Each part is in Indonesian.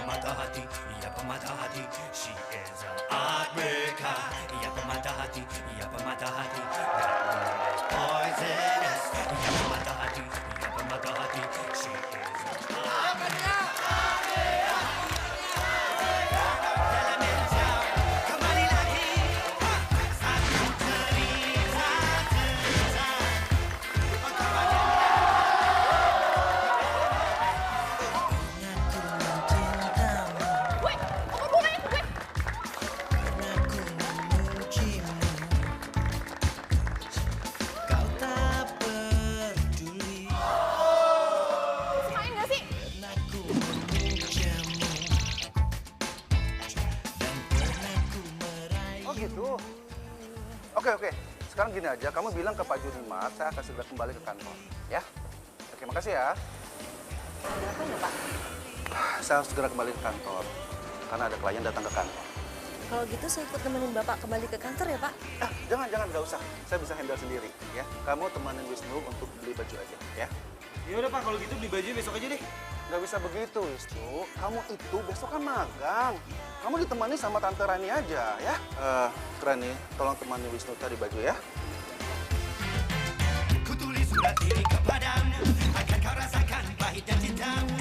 pemata hati, ia pemata hati. She is a heartbreaker. Ia pemata hati, ia pemata hati. That woman is poisonous. Ia pemata hati, ia pemata hati. She is a heartbreaker. Kembali lagi, satu cerita. Gue, apa hubungannya gue? Main gak sih? Oh gitu. Oke. Sekarang gini aja, kamu bilang ke Pak Junimart, saya akan segera kembali ke kantor. Ya? Oke, makasih ya. Ada apa ya, Pak? Saya harus segera kembali ke kantor. Karena ada klien datang ke kantor. Kalau gitu saya ikut nemenin Bapak kembali ke kantor ya, Pak? Jangan, nggak usah. Saya bisa handle sendiri, ya. Kamu temanin Wisnu untuk beli baju aja, ya. Ya udah Pak, kalau gitu beli baju besok aja deh. Nggak bisa begitu, Wisnu. Kamu itu besok kan magang. Kamu ditemani sama Tante Rani aja, ya. Rani, tolong temani Wisnu cari baju, ya. Ku tulis surat ini kepadamu, akan kau rasakan pahit dan cintamu.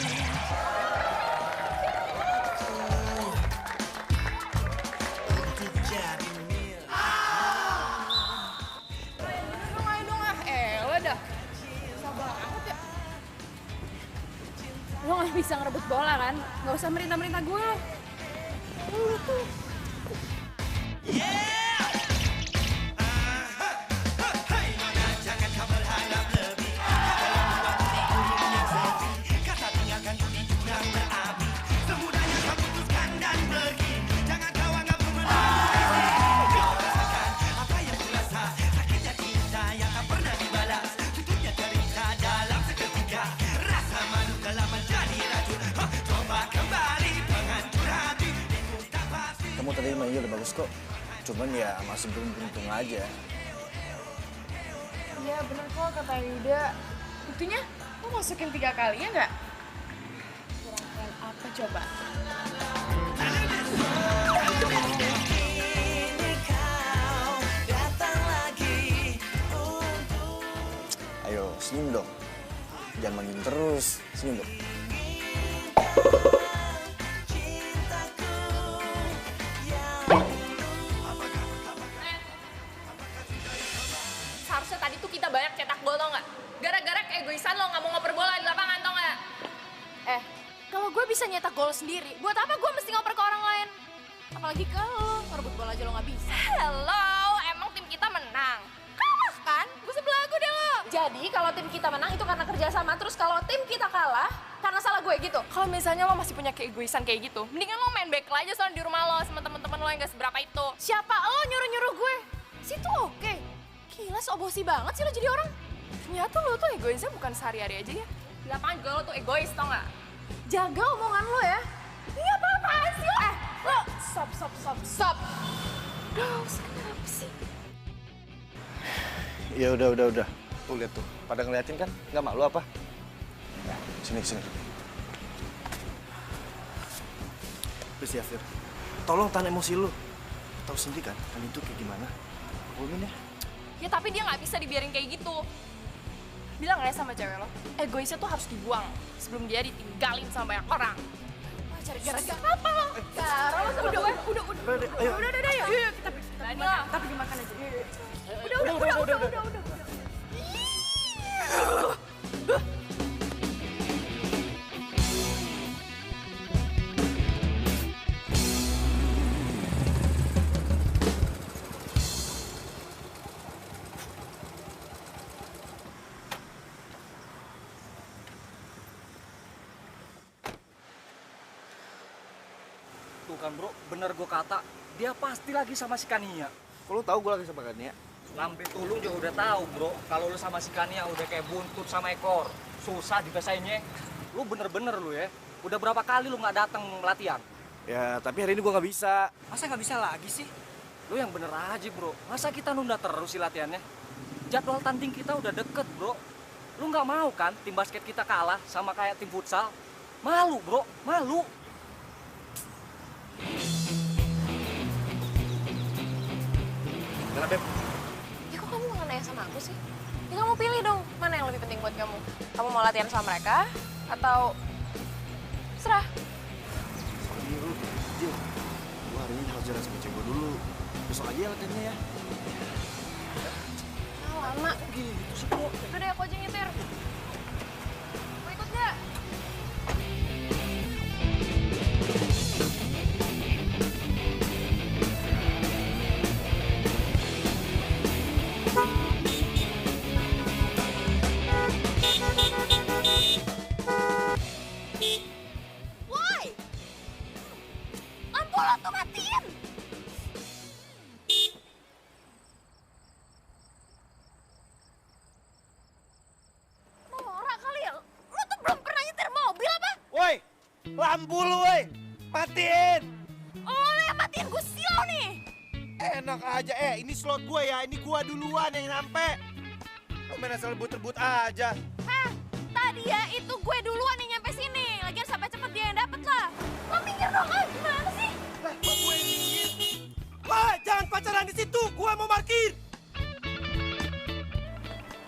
Main dong ah, elah dah. Susah banget ya. Lo gak bisa ngerebut bola kan? Gak usah merintah-merintah gue lo. Lu tuh. Hai nona, jangan kau berharap lebih. Kata yang membuat hatiku yang sepi. Kata tinggalkan ku di jurang berapi. Semudahnya kau putuskan dan pergi. Jangan kau anggap ku menangis. Kau rasakan apa yang ku rasa. Sakitnya cinta yang tak pernah dibalas. Tutupnya cerita dalam seketika. Rasa malu dalam menjadi racun. Coba kembali penghancur hati. Itu tak pasti. Kamu tadi mainnya udah bagus kok. Cuman ya masih belum beruntung aja. Iya bener kok kata Yuda. Buktinya lo masukin 3 kali ya nggak? Kurang keren apa coba? Ayo, senyum dong. Jangan mangin terus. Senyum dong. Seharusnya tadi tuh kita banyak cetak gol tau nggak? Gara-gara keegoisan lo nggak mau ngoper bola di lapangan tau nggak? Kalau gue bisa nyetak gol sendiri, buat apa gue mesti ngoper ke orang lain? Apalagi ke lo, ngerebut bola aja lo nggak bisa. Hello, emang tim kita menang? Kalah kan? Gue sebelagu deh lo. Jadi kalau tim kita menang itu karena kerjasama, terus kalau tim kita kalah karena salah gue gitu. Kalau misalnya lo masih punya keegoisan kayak gitu, mendingan lo main back aja soalnya di rumah lo sama temen-temen lo yang gak seberapa itu. Siapa lo nyuruh-nyuruh gue? Situ oke. Gila, so-bosi banget sih lo jadi orang. Ternyata lo tuh egoisnya bukan sehari-hari aja ya. Di lapangan juga lo tuh egois, tau gak? Jaga omongan lo ya. Ini apa-apaan sih lo? Lo stop. Udah, kenapa sih? Ya udah. Tuh lihat tuh. Pada ngeliatin kan? Nggak malu apa? Sini. Please ya, Fir. Tolong tahan emosi lu. Tahu sendiri kan itu kayak gimana? Ngomongin ya. Ya tapi dia nggak bisa dibiarin kayak gitu. Bilang ya sama cewek lo, egoisnya tuh harus dibuang sebelum dia ditinggalin sama banyak orang. Wah, cari gara-gara apa lo? Gara lo sama gue. Udah. Udah, yuk kita pergi makan aja. Udah. Tuh kan bro, bener gue kata, dia pasti lagi sama si Kania. Kok lu tahu gue lagi sama Kania? Lambe tulung juga udah tahu bro, kalau lu sama si Kania udah kayak buntut sama ekor. Susah dibesainnya. Lu bener-bener lu ya, udah berapa kali lu nggak datang latihan? Ya, tapi hari ini gue nggak bisa. Masa nggak bisa lagi sih? Lu yang bener aja bro, masa kita nunda terus sih latihannya? Jadwal tanding kita udah deket bro. Lu nggak mau kan tim basket kita kalah sama kayak tim futsal? Malu bro, malu. Kenapa, Beb? Ya kok kamu nggak nanya sama aku sih? Ya kamu pilih dong, mana yang lebih penting buat kamu? Kamu mau latihan sama mereka atau serah? Sorry, lu. Jil, gua hari ini harus jalan sama cewek gua dulu. Besok aja ya latihannya ya. Ah, lama. Gitu sih, kok. Udah deh, aku aja nyetir. Mau ikut nggak? Woi! Lampu lo tuh matiin! Norak kali ya? Lo tuh belum pernah nyetir mobil apa? Woi, lampu lu woi, matiin. Lo yang matiin, gue silau nih! Enak aja, ini slot gue ya, ini gua duluan yang nyampe. Lu main asal rebut-rebut aja. Hah? Tadi ya itu gue duluan yang nyampe sini. Lagian sampai cepet dia yang dapet lah. Lo minggir dong, gimana sih? Lah, kok gue yang minggir? Wah, jangan pacaran di situ, gua mau parkir.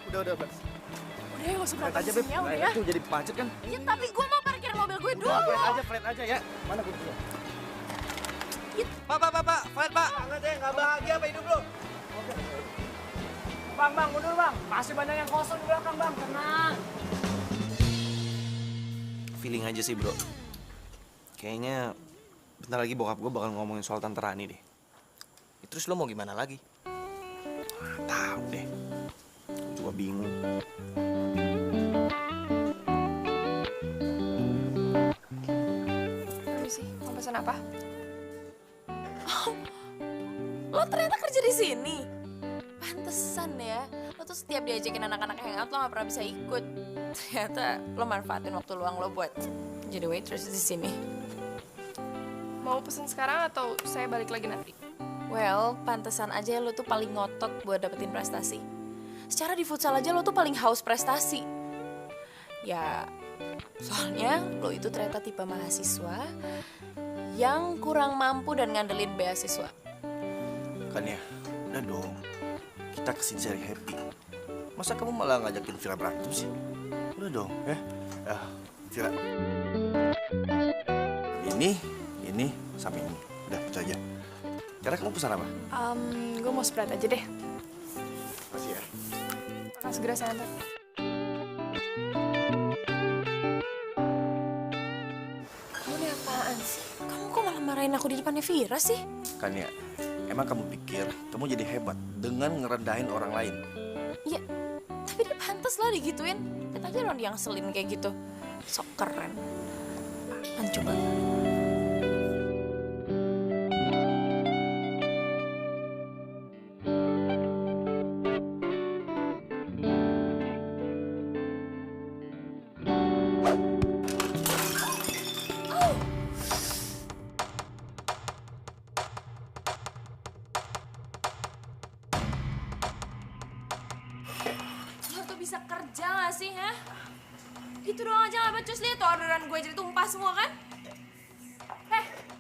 Udah, Beb. Udah ya, gak usah Flat berantem aja, Beb. sini ya, udah Nah, ya. itu jadi macet kan. Ya tapi gue mau parkir mobil gue dulu. Flat aja ya. Mana gua dulu? Pak, flat pak. Jangan deh, nggak bahagia apa hidup lu? Bang, mundur bang. Masih banyak yang kosong di belakang bang, tenang. Feeling aja sih bro. Kayaknya bentar lagi bokap gue bakal ngomongin soal Tante Rani deh. Ya, terus lo mau gimana lagi? Tahu deh. Gue juga bingung. Permisi, mau pesan apa? Oh, lo ternyata kerja di sini. Pantesan ya, lo tuh setiap diajakin anak-anak hangout lo gak pernah bisa ikut. Ternyata lo manfaatin waktu luang lo buat jadi waitress di sini. Mau pesen sekarang atau saya balik lagi nanti? Well, pantesan aja lo tuh paling ngotot buat dapetin prestasi. Secara di futsal aja lo tuh paling haus prestasi. Ya, soalnya lo itu ternyata tipe mahasiswa yang kurang mampu dan ngandelin beasiswa. Kan ya, udah dong. Kita kesini cari happy. Masa kamu malah ngajakin Vira berantem sih? Udah dong, ya. Vira. Ini, sampai ini. Udah, itu aja. Karena kamu pesan apa? Gue mau Sprite aja deh. Makasih ya. Akan segera saya antar. Kamu ini apaan sih? Kamu kok malah marahin aku di depannya Vira sih? Kan ya, emang kamu pikir kamu jadi hebat dengan ngerendahin orang lain? Ya, tapi dia pantas lah digituin. Lihat aja dong dia yang selin kayak gitu. Sok keren. Apaan coba? Lo tuh bisa kerja gak sih, ha? Gitu doang aja gak becus, lihat tuh orderan gue jadi tumpah semua kan?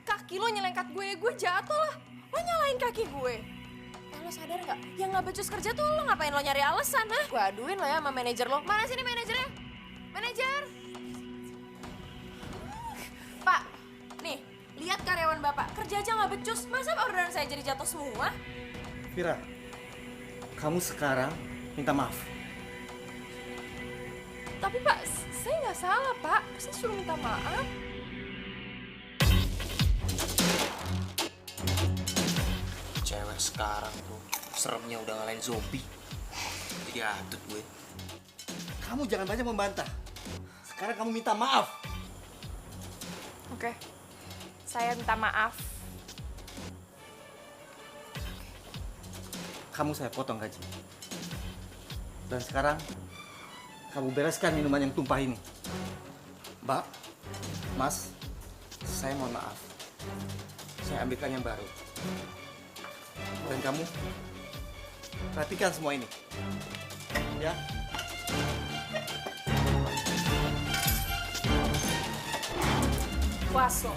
Kaki lo nyelengkat gue jatuh lah. Lo nyalain kaki gue. Lo sadar gak? Yang gak becus kerja tuh lo ngapain lo nyari alasan, ha? Gue aduin lo ya sama manajer lo. Mana sini manajernya? Manajer! Pak, nih, lihat karyawan bapak. Kerja aja gak becus. Masa orderan saya jadi jatuh semua? Vira, kamu sekarang minta maaf. Tapi Pak, saya nggak salah Pak. Saya suruh minta maaf. Cewek sekarang tuh seremnya udah ngalahin zombie. Jadi atut gue. Kamu jangan banyak membantah. Sekarang kamu minta maaf. Oke, saya minta maaf. Kamu saya potong gaji. Dan sekarang kamu bereskan minuman yang tumpah ini. Mbak, Mas, saya mohon maaf. Saya ambilkan yang baru. Dan kamu perhatikan semua ini. Ya. Puaso.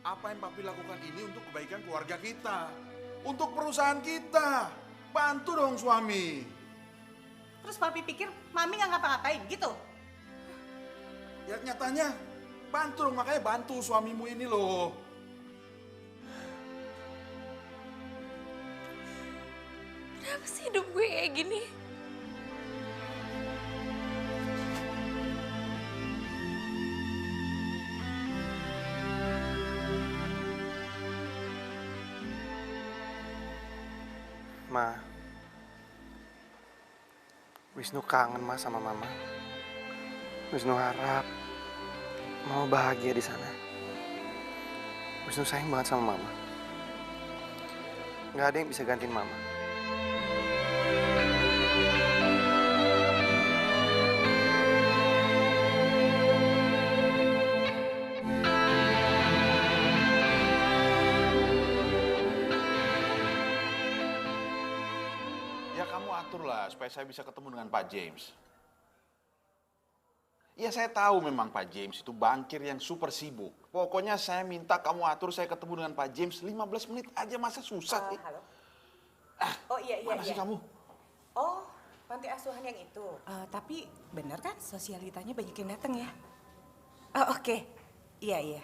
Apa yang papi lakukan ini untuk kebaikan keluarga kita. Untuk perusahaan kita. Bantu dong suami. Terus papi pikir mami nggak ngapa-ngapain gitu? Ya nyatanya bantu dong, makanya bantu suamimu ini loh. Kenapa sih hidup gue kayak gini? Ma, Wisnu kangen Ma sama Mama. Wisnu harap Mama bahagia di sana. Wisnu sayang banget sama Mama. Gak ada yang bisa gantiin Mama. Ya kamu aturlah supaya saya bisa ketemu dengan Pak James. Ya saya tahu memang Pak James itu bankir yang super sibuk. Pokoknya saya minta kamu atur saya ketemu dengan Pak James 15 menit aja, masa susah sih? Halo. Oh iya. Mana sih kamu? Oh, panti asuhan yang itu. Tapi bener kan sosialitanya banyak yang datang ya? Oh oke. Iya.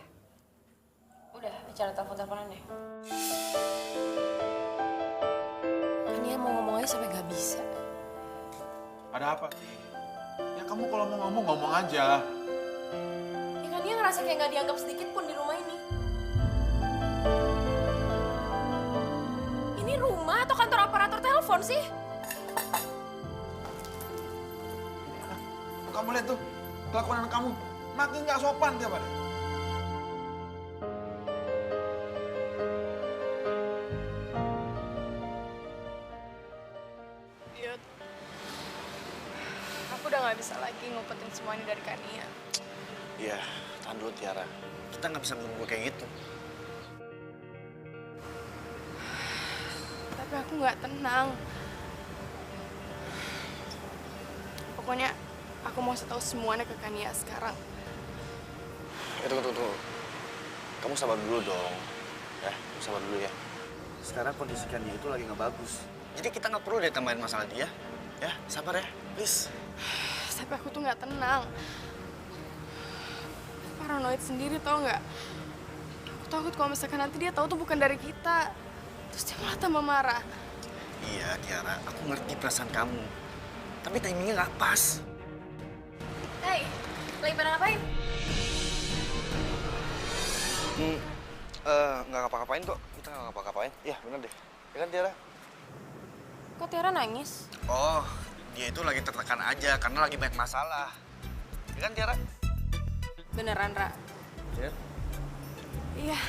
Udah, bicara telepon-teleponan deh. Kan dia mau ngomong aja sampai gak bisa. Ada apa sih? Ya kamu kalau mau ngomong, ngomong aja. Ya kan dia ngerasa kayak gak dianggap sedikit pun di rumah ini. Ini rumah atau kantor operator telepon sih? Kamu lihat tuh, kelakuan anak kamu makin gak sopan tiap hari. Yud, aku udah gak bisa lagi ngumpetin semua ini dari Kania. Iya, tahan dulu Tiara. Kita nggak bisa nunggu kayak gitu. Tapi aku gak tenang. Pokoknya aku mau tahu semuanya ke Kania sekarang. Tunggu. Kamu sabar dulu dong. Ya, kamu sabar dulu ya. Sekarang kondisi Kania itu lagi nggak bagus. Jadi kita nggak perlu deh tambahin masalah dia. Ya, sabar ya, please. Tapi aku tuh gak tenang. Paranoid sendiri tau gak? Aku takut kalau misalkan nanti dia tahu tuh bukan dari kita. Terus dia malah tambah marah. Iya, Tiara, aku ngerti perasaan kamu. Tapi timingnya nggak pas. Hei, lagi pada ngapain? Nggak ngapa-ngapain kok. Kita nggak ngapa-ngapain. Ya, bener deh. Ya kan, Tiara? Kok Tiara nangis? Oh, dia itu lagi tertekan aja karena lagi banyak masalah. Ya kan, Tiara? Beneran, Ra? Ya. Iya.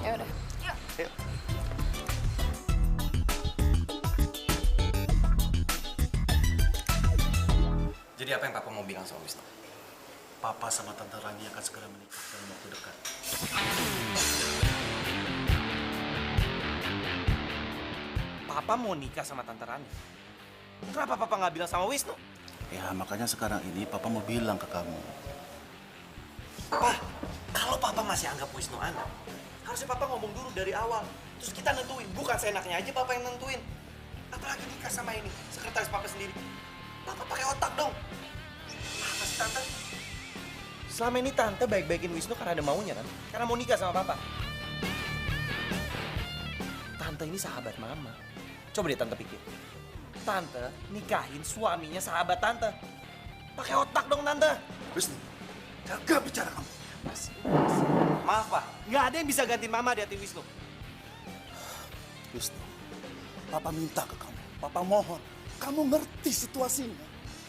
Ya udah. Yuk. Yuk. Jadi apa yang Papa mau bilang sama Wisnu? Papa sama Tante Rani akan segera menikah dalam waktu dekat. Papa mau nikah sama Tante Rani? Kenapa Papa nggak bilang sama Wisnu? Ya, makanya sekarang ini Papa mau bilang ke kamu. Papa, kalau Papa masih anggap Wisnu anak, harusnya Papa ngomong dulu dari awal. Terus kita nentuin, bukan seenaknya aja Papa yang nentuin. Apalagi nikah sama ini, sekretaris Papa sendiri. Papa pakai otak dong. Apa sih Tante? Selama ini Tante baik-baikin Wisnu karena ada maunya kan? Karena mau nikah sama Papa. Tante ini sahabat Mama. Coba deh Tante pikir. Tante nikahin suaminya sahabat Tante. Pakai otak dong Tante. Wisnu, jaga bicara kamu. Maaf Pak, nggak ada yang bisa gantiin Mama di hati Wisnu. Wisnu, Papa minta ke kamu. Papa mohon, kamu ngerti situasinya.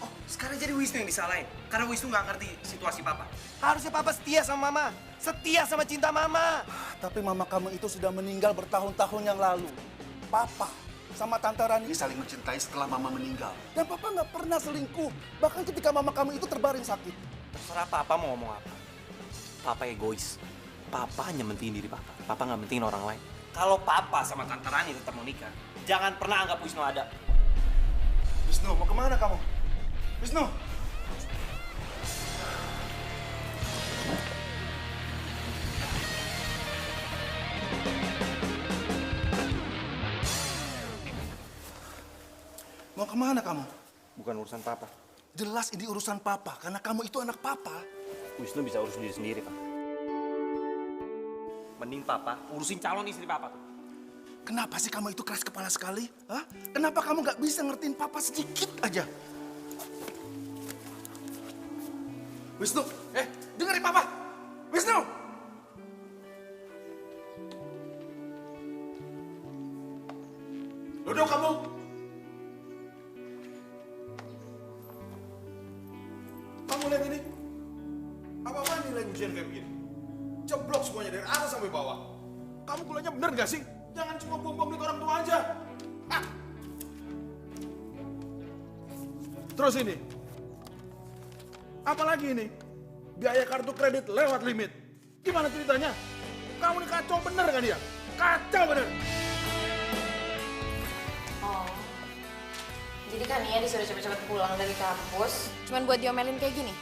Oh, sekarang jadi Wisnu yang disalahin. Karena Wisnu nggak ngerti situasi Papa. Harusnya Papa setia sama Mama. Setia sama cinta Mama. Tapi mama kamu itu sudah meninggal bertahun-tahun yang lalu. Papa sama Tante Rani saling mencintai setelah mama meninggal. Dan Papa nggak pernah selingkuh. Bahkan ketika mama kamu itu terbaring sakit. Terserah Papa mau ngomong apa. Papa egois. Papa hanya mentingin diri Papa. Papa nggak mentingin orang lain. Kalau Papa sama Tante Rani tetap mau nikah, jangan pernah anggap Wisnu ada. Wisnu, mau kemana kamu? Wisnu! Mau kemana kamu? Bukan urusan papa. Jelas ini urusan papa, karena kamu itu anak papa. Wisnu bisa urus diri sendiri, Pak. Mending papa urusin calon istri papa tuh. Kenapa sih kamu itu keras kepala sekali? Hah? Kenapa kamu nggak bisa ngertiin papa sedikit aja? Wisnu, dengerin papa! Wisnu! Duduk kamu! Kamu lihat ini? Apa-apaan nilai ujian kayak begini? Ceblok semuanya dari atas sampai bawah. Kamu kuliahnya bener gak sih? Jangan cuma buang-buang duit orang tua aja. Ah. Terus ini. Apalagi ini? Biaya kartu kredit lewat limit. Gimana ceritanya? Kamu ini kacau bener kan dia? Kacau bener. Oh. Jadi Kania disuruh cepet-cepet pulang dari kampus cuman buat diomelin kayak gini?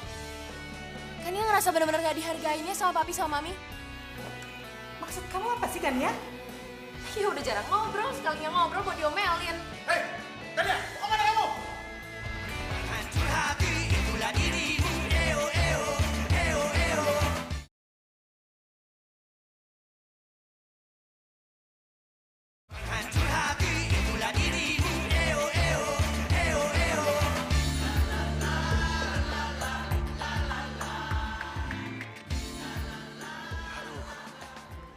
Kania ngerasa bener-bener gak dihargainnya sama papi sama mami? Maksud kamu apa sih, Kania? Ya udah jarang ngobrol, sekalinya ngobrol buat diomelin. Hei, Kania, mau kemana kamu? Hancur hati itulah dirimu. Eo, eo, eo, eo. Hancur hati itulah dirimu. Eo, eo, eo, eo.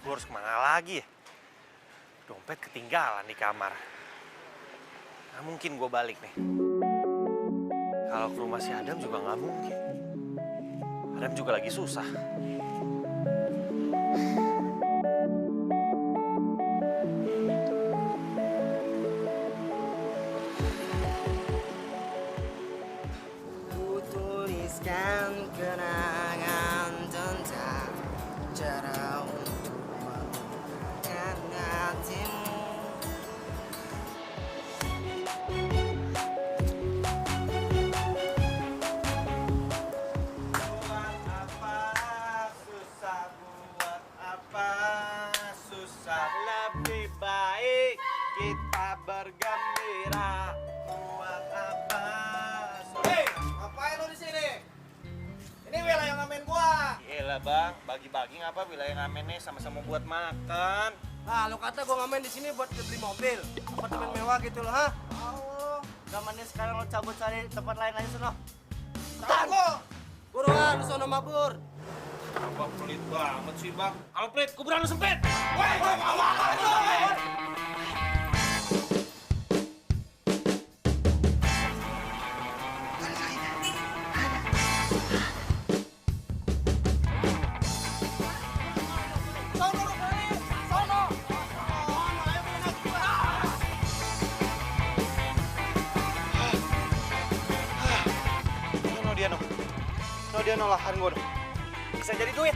Gue harus kemana lagi ya? Dompet ketinggalan di kamar. Nggak mungkin gue balik nih. Kalau ke rumah si Adam juga nggak mungkin. Adam juga lagi susah. Ku tuliskan kenangan tentang cara untuk melupakan hatimu. Buat apa susah, buat apa susah, lebih baik kita bergembira. Buat apa susah. Hei, ngapain lu di sini? Ini wilayah ngamen gua. Gila bang, bagi-bagi ngapa wilayah ngamennya sama-sama buat makan. Nah, lu kata gua ngamen di sini buat beli mobil, apartemen mewah gitu loh, ha? Oh, zamannya sekarang lo cabut cari tempat lain aja sono. Tahan lo. Buruan, lu sono mabur. Abang pelit banget sih bang. Kalau pelit, kuburan lu sempit. Dia nolahan gue dong. Bisa jadi duit.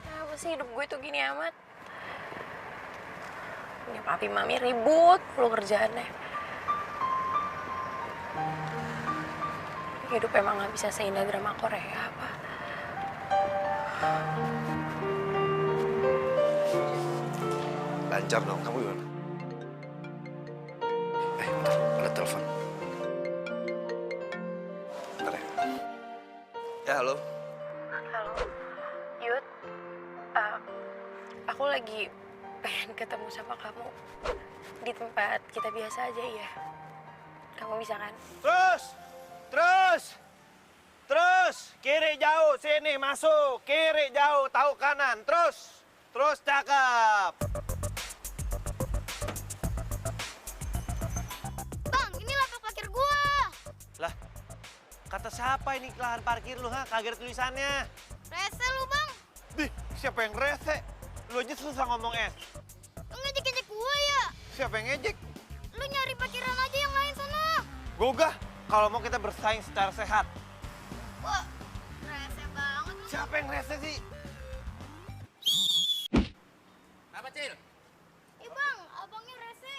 Kenapa sih hidup gue tuh gini amat? Punya papi mami ribut lu kerjaannya. Hidup emang gak bisa seindah drama Korea apa? Lancar dong, kamu gimana? Bentar, ada telepon. Bentar ya. Ya, halo. Halo, Yud. Aku lagi pengen ketemu sama kamu di tempat kita biasa aja ya. Kamu bisa kan? Terus, kiri jauh, sini masuk, kiri jauh, tahu kanan, terus cakep. Bang, ini lapak parkir gua. Lah, kata siapa ini lahan parkir lu, ha? Kagak ada tulisannya. Rese lu, Bang. Dih, siapa yang rese? Lu aja susah ngomong es. Lu ngejek-ngejek gua ya? Siapa yang ngejek? Lu nyari parkiran aja yang lain sana. Gogah, kalau mau kita bersaing secara sehat. Wah, rese banget lu. Siapa yang rese sih? Apa, Cil? Ih, Bang, abangnya rese.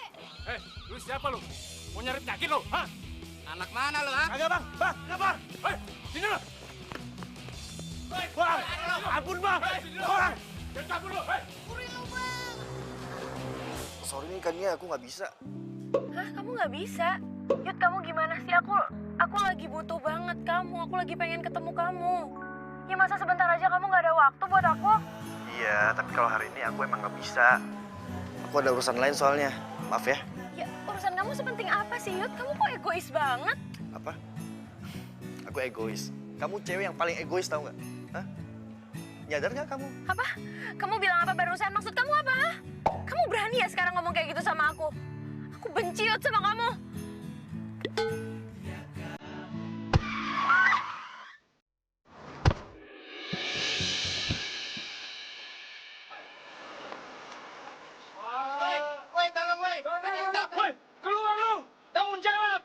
Lu siapa lu? Mau nyari penyakit lu, ha? Anak mana lu, ha? Kagak bang, kenapa? Sini lu. Bang, ampun bang, bang. Jangan cabut lu, Kurin lu, Bang. sorry nih Kania, aku nggak bisa. Hah, kamu nggak bisa? Yud, kamu gimana sih? Aku lagi butuh banget kamu. Aku lagi pengen ketemu kamu. Ya masa sebentar aja kamu nggak ada waktu buat aku? Iya, tapi kalau hari ini aku emang nggak bisa. Aku ada urusan lain soalnya. Maaf ya. Ya, urusan kamu sepenting apa sih, Yud? Kamu kok egois banget? Apa? Aku egois. Kamu cewek yang paling egois, tau nggak? Hah? Nyadar nggak kamu? Apa? Kamu bilang apa barusan? Maksud kamu apa? Kamu berani ya sekarang ngomong kayak gitu sama aku? Aku benci Yud sama kamu. Keluar lu! Tanggung jawab!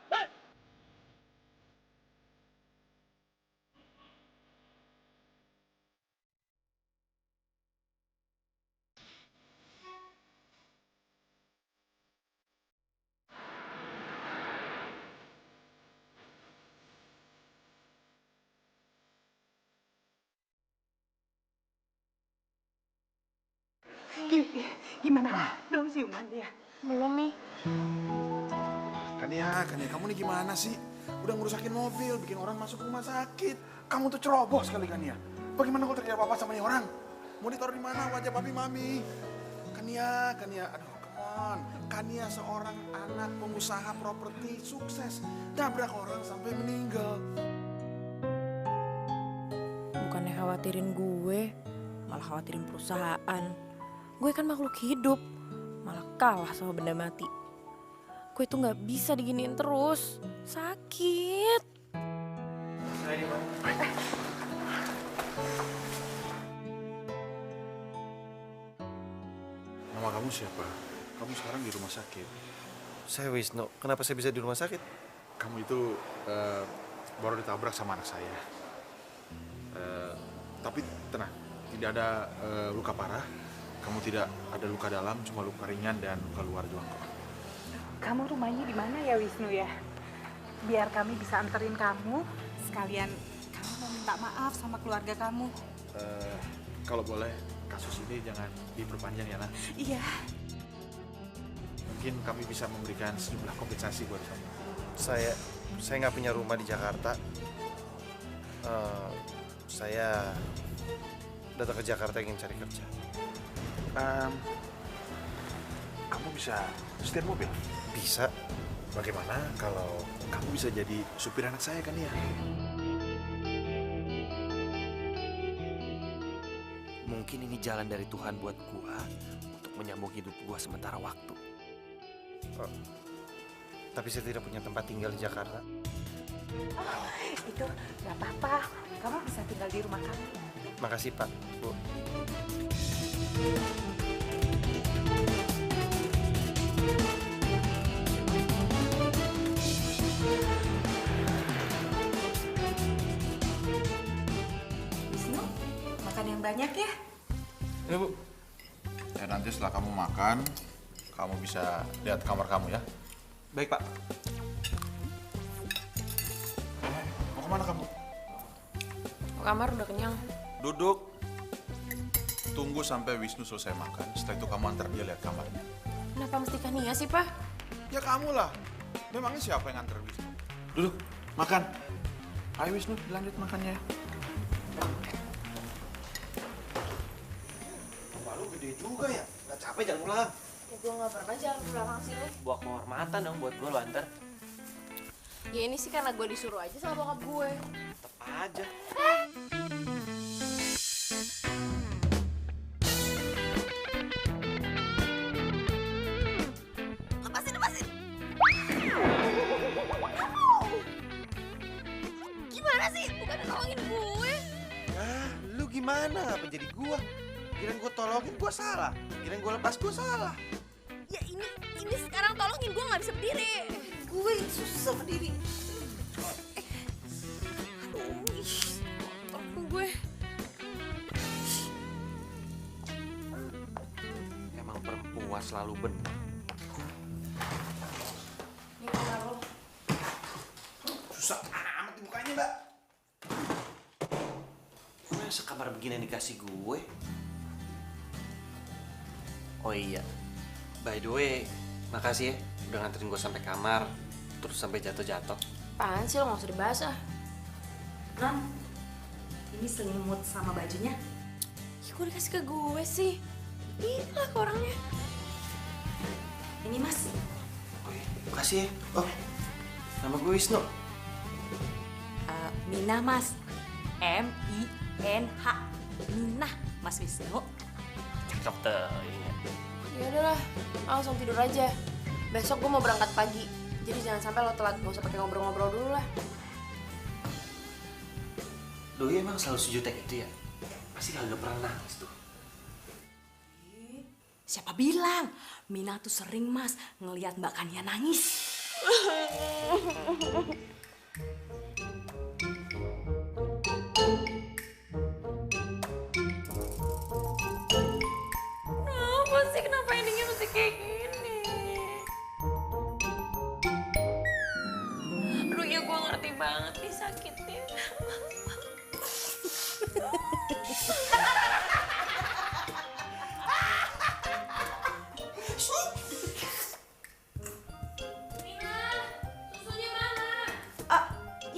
Gimana? Belum siuman dia? Belum nih. Kania, kamu nih gimana sih? Udah ngerusakin mobil, bikin orang masuk rumah sakit. Kamu tuh ceroboh sekali, Kania. Bagaimana kalau terjadi apa-apa sama nih orang? Mau ditaruh di mana wajah papi mami? Kania, aduh, come on. Kania seorang anak pengusaha properti sukses. Nabrak orang sampai meninggal. Bukannya khawatirin gue, malah khawatirin perusahaan. Gue kan makhluk hidup, malah kalah sama benda mati. Gue tuh nggak bisa diginiin terus, sakit. Nama kamu siapa? Kamu sekarang di rumah sakit. Saya Wisnu. Kenapa saya bisa di rumah sakit? Kamu itu baru ditabrak sama anak saya. Tapi tenang, tidak ada luka parah. Kamu tidak ada luka dalam, cuma luka ringan dan luka luar doang kok. Kamu rumahnya di mana ya Wisnu ya? Biar kami bisa anterin kamu, sekalian kamu mau minta maaf sama keluarga kamu. Kalau boleh, kasus ini jangan diperpanjang ya, Nak. Iya. Mungkin kami bisa memberikan sejumlah kompensasi buat kamu. Saya nggak punya rumah di Jakarta. Saya datang ke Jakarta ingin cari kerja. Kamu bisa setir mobil? Bisa. Bagaimana kalau kamu bisa jadi supir anak saya, kan ya? Mungkin ini jalan dari Tuhan buat gua untuk menyambung hidup gua sementara waktu. Tapi saya tidak punya tempat tinggal di Jakarta. Oh, itu nggak apa-apa. Kamu bisa tinggal di rumah kami. Makasih Pak, Bu. Wisnu, makan yang banyak ya. Ya, Bu. Ya, nanti setelah kamu makan, kamu bisa lihat kamar kamu ya. Baik, Pak. Mau kemana kamu? Ke kamar udah kenyang. Duduk. Tunggu sampai Wisnu selesai makan. Setelah itu kamu antar dia lihat kamarnya. Kenapa mesti Kania sih, Pak? Ya kamu lah. Memangnya siapa yang antar Wisnu? Duduk, makan. Ayo Wisnu, lanjut makannya. Rumah lu gede juga ya? Gak capek jalan pulang? Ya gue gak pernah jalan ke belakang sini. Buat kehormatan dong buat gue lo antar. Ya ini sih karena gue disuruh aja sama bokap gue. Tetep aja. Lepasin. Gimana sih? Bukan nolongin gue. Ah, lu gimana? Apa jadi gua? Kirain gua tolongin gua salah. Kirain gua lepas gua salah. Ya ini sekarang tolongin gue nggak bisa berdiri. Gue susah berdiri. Aduh, tolong gue. Emang perempuan selalu benar. Ini kamar lo. Susah amat dibukanya, Mbak. Gue yang sekamar begini yang dikasih gue. Oh iya, By the way, makasih ya udah nganterin gue sampai kamar, terus sampai jatuh-jatuh. Apaan sih lo, gak usah dibahas ah. Non, ini selimut sama bajunya. Ya kok dikasih ke gue sih? Gila ke orangnya. Ini Mas. Makasih ya. Oh, nama gue Wisnu. Mina Mas. M-I-N-H. Mina Mas Wisnu. Cakep tuh. Ya udahlah, langsung tidur aja. Besok gue mau berangkat pagi. Jadi jangan sampai lo telat, gak usah pakai ngobrol-ngobrol dulu lah. Doi emang selalu sejutek itu ya? Pasti kagak pernah nangis tuh. Siapa bilang? Mina tuh sering Mas ngelihat Mbak Kania nangis. Kenapa sih? Kenapa endingnya mesti kayak gini? Aduh ya gue ngerti banget nih sakitnya.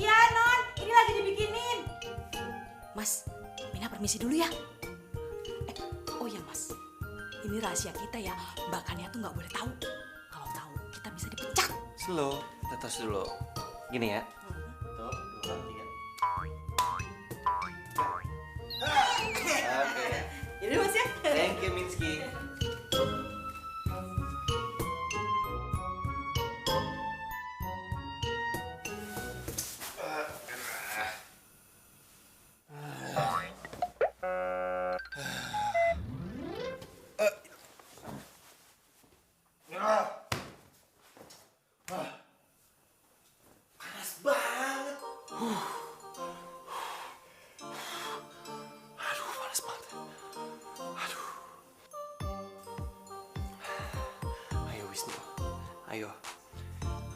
Iya Non, ini lagi dibikinin. Mas, Mina permisi dulu ya. Oh ya Mas, ini rahasia kita ya. Mbak Kania tuh nggak boleh tahu. Kalau tahu kita bisa dipecat. Slow, tetes dulu. Gini ya. Tuh, 2, 3. Oke. Ini Mas ya. Thank you, Minsky. Panas banget. Aduh, panas banget. Aduh. Ayo Wisnu, ayo.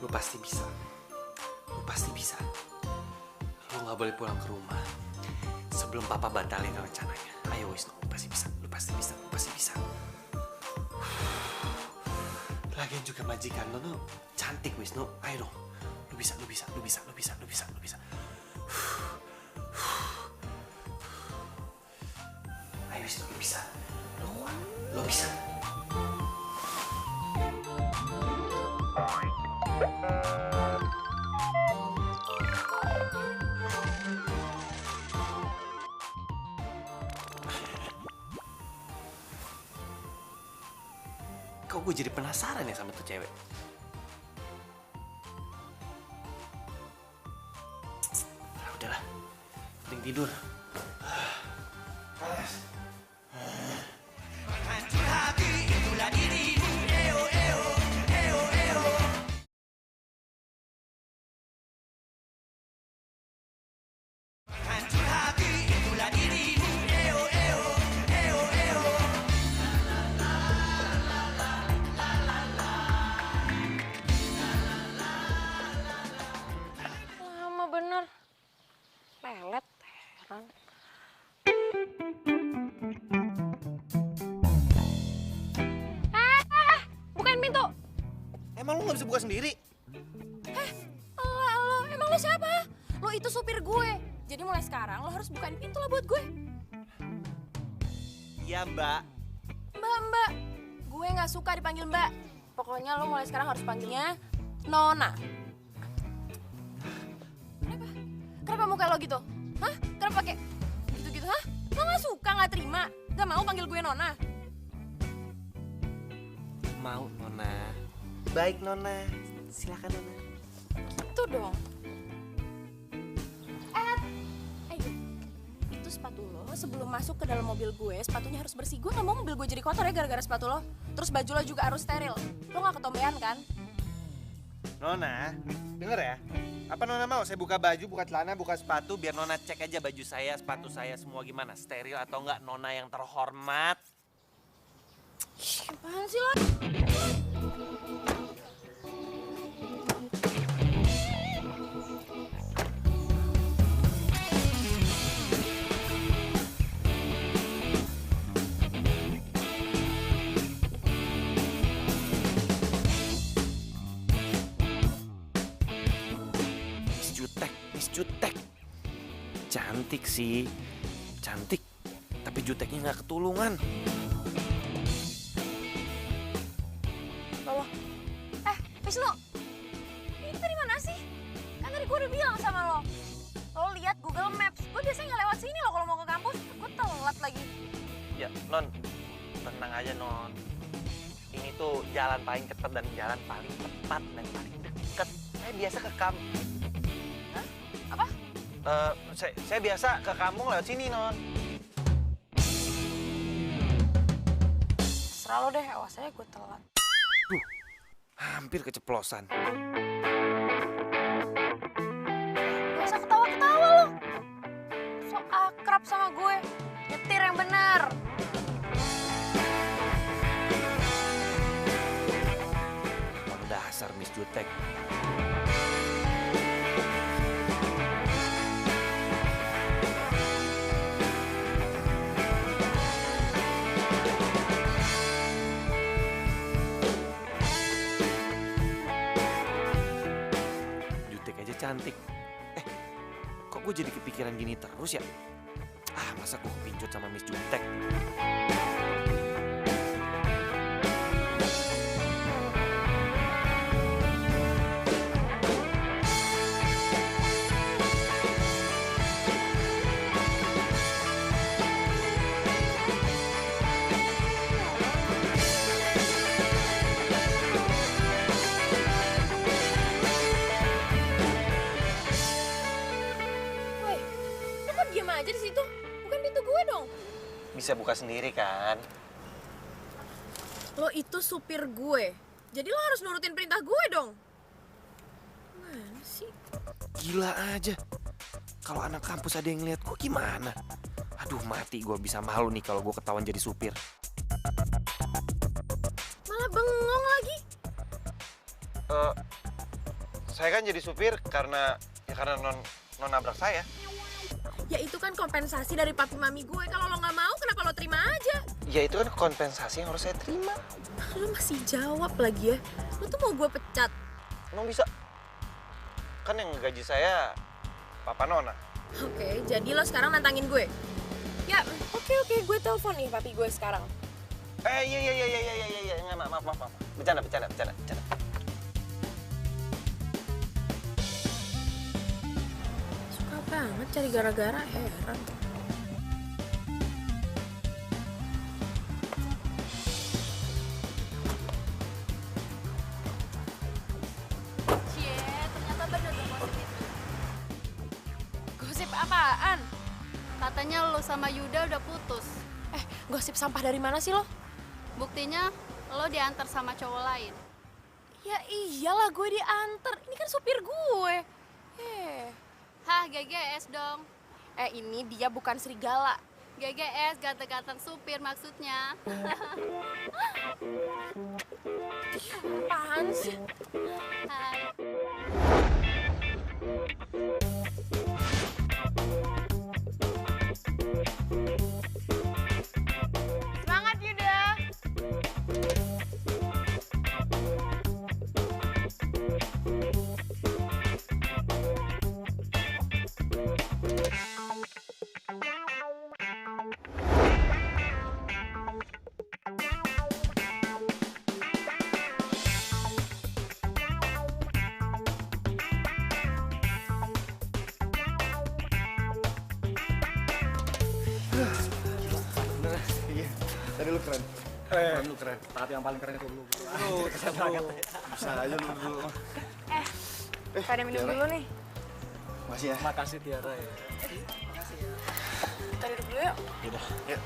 Lu pasti bisa. Lu pasti bisa. Lu nggak boleh pulang ke rumah sebelum papa batalin rencananya. Ayo Wisnu, lu pasti bisa. Lu pasti bisa. Lu pasti bisa. Lagian juga majikan lu tuh cantik Wisnu. Ayo dong. Lu bisa, lu bisa, lu bisa, lu bisa, lu bisa, lu bisa. Ayo Wisnu, lu bisa. Lu kuat, lu bisa. Kok gue jadi penasaran ya sama tuh cewek? Nah, udahlah, mending tidur. Panas. Hancur hati, itulah dirimu. Eo, eo, eo, eo. Hancur hati, itulah dirimu. Eo, eo, eo, eo. Lama bener. Lelet, heran. Bukain pintu. Emang lu gak bisa buka sendiri? Lo, emang lo siapa? Lo itu supir gue. Jadi mulai sekarang lo harus bukain pintu lah buat gue. Iya mbak. Mbak, gue nggak suka dipanggil mbak. Pokoknya lo mulai sekarang harus panggilnya Nona. Kenapa muka lo gitu? Hah? Kenapa pakai gitu-gitu? Hah? Lo nggak suka, nggak terima? Gak mau panggil gue Nona? Mau Nona. Baik Nona. Silakan Nona. Itu dong. Ayo. Itu sepatu lo sebelum masuk ke dalam mobil gue, sepatunya harus bersih. Gue nggak mau mobil gue jadi kotor ya gara-gara sepatu lo. Terus baju lo juga harus steril. Lo nggak ketombean kan? Nona, denger ya. Apa Nona mau saya buka baju, buka celana, buka sepatu biar Nona cek aja baju saya, sepatu saya semua gimana, steril atau enggak Nona yang terhormat. Apaan sih lo? Jutek. Cantik sih. Cantik. Tapi juteknya nggak ketulungan. Loh, Wisnu, ini dari mana sih? Kan tadi gue udah bilang sama lo. Lo lihat Google Maps, gue biasanya nggak lewat sini lo kalau mau ke kampus. Gue telat lagi. Ya, Non. Tenang aja, Non. Ini tuh jalan paling cepat dan jalan paling tepat dan paling deket. Saya biasa ke Hah? Apa? Saya biasa ke kampung lewat sini, Non. Serah lo deh, awas aja gue telat. Hampir keceplosan. Gak usah ketawa-ketawa lo. So akrab sama gue. Nyetir yang benar. Dasar Miss Jutek. Jutek aja cantik. Kok gue jadi kepikiran gini terus ya? Masa gue kepincut sama Miss Jutek? Woi, lo kok diem aja di situ? Bukan pintu gue dong. Bisa buka sendiri kan? Lo itu supir gue. Jadi lo harus nurutin perintah gue dong. Mana sih? Gila aja. Kalau anak kampus ada yang ngeliat gue gimana? Aduh, mati gue bisa malu nih kalau gue ketahuan jadi supir. Malah bengong lagi. Saya kan jadi supir karena non nabrak saya. Ya itu kan kompensasi dari papi mami gue. Kalau lo nggak mau, kenapa lo terima aja? Ya itu kan kompensasi yang harus saya terima. Lo masih jawab lagi ya. Lo tuh mau gue pecat. Emang bisa? Kan yang gaji saya Papa Nona. Oke, jadi lo sekarang nantangin gue? Ya, oke, gue telepon nih papi gue sekarang. Iya, nggak, maaf. Bercanda. Suka banget cari gara-gara, heran. Cie, ternyata bener tuh gosip itu. Gosip apaan? Katanya lo sama Yuda udah putus. Gosip sampah dari mana sih lo? Buktinya lo diantar sama cowok lain. Ya iyalah gue diantar. Ini kan supir gue. Hah, GGS dong. Ini dia bukan serigala. GGS, ganteng-ganteng supir maksudnya. Apaan sih? Hai. Semangat Yuda. Iya, tadi lu keren. Lu keren. Tapi yang paling keren itu lu. Bisa aja lu dulu. Pada minum dulu nih. Makasih ya. Makasih Tiara ya. Kita duduk dulu yuk. Yaudah, yuk.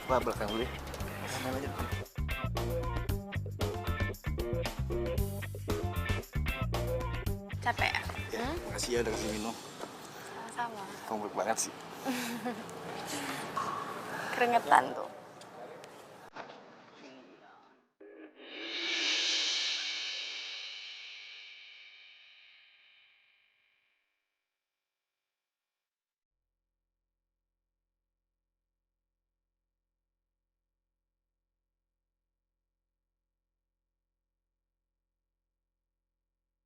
Gua belakang dulu ya. Main aja. Capek ya? Ya, makasih ya udah kasih minum. Sama-sama. Kamu baik banget sih. Keringetan tuh.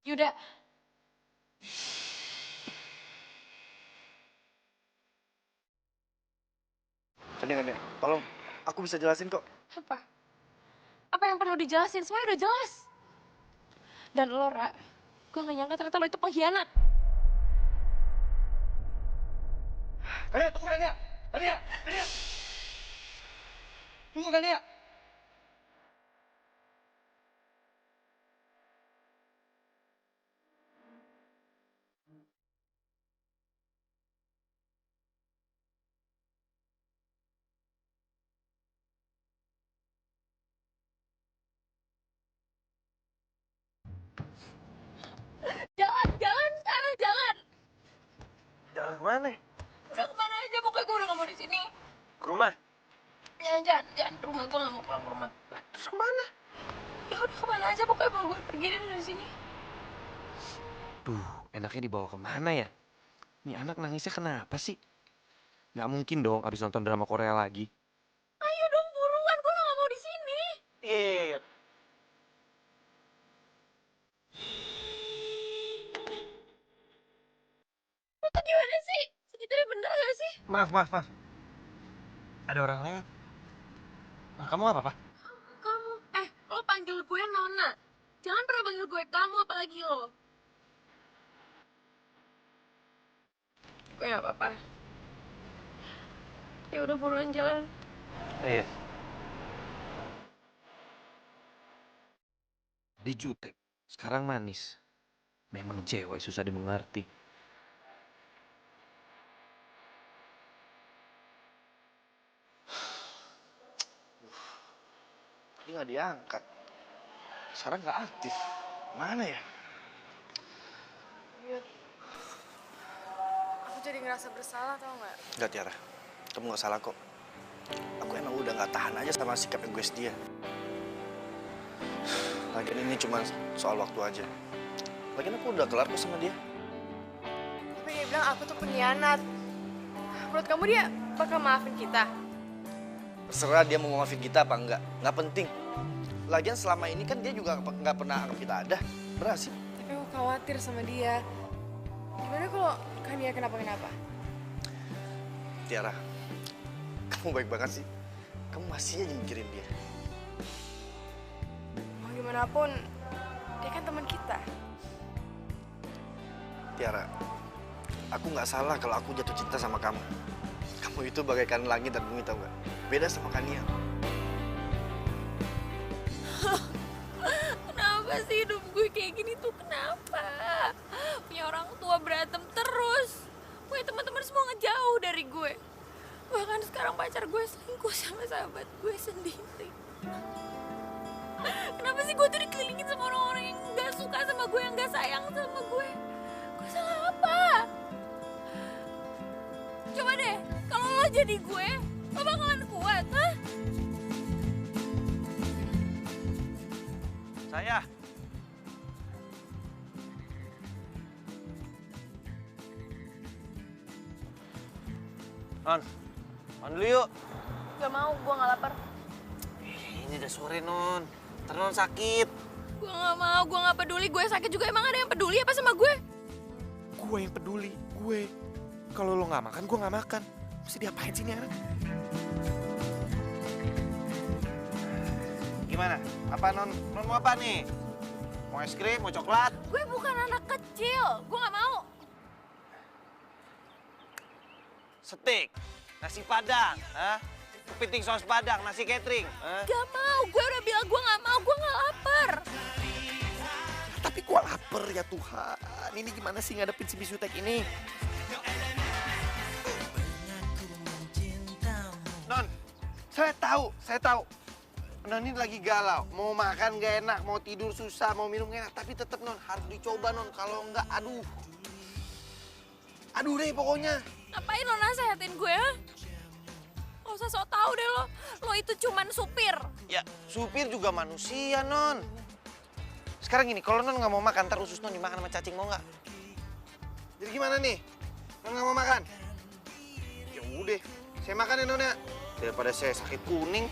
Yuda. Kania, tolong. Aku bisa jelasin kok. Apa? Apa yang perlu dijelasin? Semuanya udah jelas. Dan lo, Ra, gue gak nyangka ternyata lo itu pengkhianat. Kania, tunggu Kania! Kania! Kania! Tunggu Kania! Jangan sekarang, jangan. Jalan kemana? Udah kemana aja, pokoknya gue udah gak mau di sini. Ke rumah? Jangan ke rumah, gue gak mau pulang ke rumah. Terus kemana? Ya udah kemana aja, pokoknya mau gue pergi dari sini. Duh, enaknya dibawa kemana ya? Nih anak nangisnya kenapa sih? Nggak mungkin dong abis nonton drama Korea lagi. Ayo dong buruan, gue udah gak mau di sini. Iya. Lo tuh gimana sih? Segitunya bener gak sih? Maaf. Ada orang lewat. Nah, kamu apa, Pak? Kamu, lo panggil gue Nona. Jangan pernah panggil gue kamu, apalagi lo. Gue gak apa-apa. Ya udah buruan jalan. Iya. Di jutek, sekarang manis. Memang cewek susah dimengerti. Ini nggak diangkat. Sekarang nggak aktif. Mana ya? Aku jadi ngerasa bersalah, tau gak? Enggak, Tiara. Kamu nggak salah kok. Aku emang udah nggak tahan aja sama sikap egois dia. Lagian ini cuma soal waktu aja. Lagian aku udah kelar kok sama dia. Tapi dia bilang aku tuh pengkhianat. Menurut kamu dia bakal maafin kita? Terserah dia mau maafin kita apa enggak. Nggak penting. Lagian selama ini kan dia juga nggak pernah anggap kita ada. Benar sih? Tapi aku khawatir sama dia. Gimana kalau Kania kenapa-kenapa? Tiara, kamu baik banget sih. Kamu masih aja mikirin dia. Mau gimana pun, dia kan teman kita. Tiara, aku nggak salah kalau aku jatuh cinta sama kamu. Kamu itu bagaikan langit dan bumi, tau nggak? Beda sama Kania. Kenapa sih hidup gue kayak gini tuh? Kenapa? Punya orang tua berantem terus. Punya teman-teman semua ngejauh dari gue. Bahkan sekarang pacar gue selingkuh sama sahabat gue sendiri. Kenapa sih gue tuh dikelilingin sama orang-orang yang gak suka sama gue, yang gak sayang sama gue? Gue salah apa? Coba deh, kalau lo jadi gue, lo bakalan kuat, hah? Saya. Non, makan dulu yuk. Gak mau, gue gak lapar. Ini udah sore, Non. Ntar Non sakit. Gue gak mau, gue gak peduli. Gue sakit juga, emang ada yang peduli apa sama gue? Gue yang peduli, gue. Kalau lo nggak makan, gue nggak makan. Mesti diapain sih ini anak? Gimana? Apa Non mau apa nih? Mau es krim, mau coklat? Gue bukan anak kecil, gue gak mau. Steak, nasi padang, kepiting saus padang, nasi catering. Gak mau, gue udah bilang gue gak mau, gue gak lapar. Tapi gue lapar ya Tuhan. Ini gimana sih ngadepin si bisutek ini? Non, saya tahu. Non ini lagi galau. Mau makan gak enak, mau tidur susah, mau minum gak enak. Tapi tetap Non, harus dicoba Non. Kalau enggak, aduh. Aduh deh pokoknya. Ngapain lo nasehatin gue, ha? Gak usah sok tau deh lo. Lo itu cuman supir. Ya, supir juga manusia, Non. Sekarang gini, kalau Non nggak mau makan, ntar usus Non dimakan sama cacing, mau nggak? Jadi gimana nih? Non nggak mau makan? Ya udah, saya makan ya Non ya. Daripada saya sakit kuning.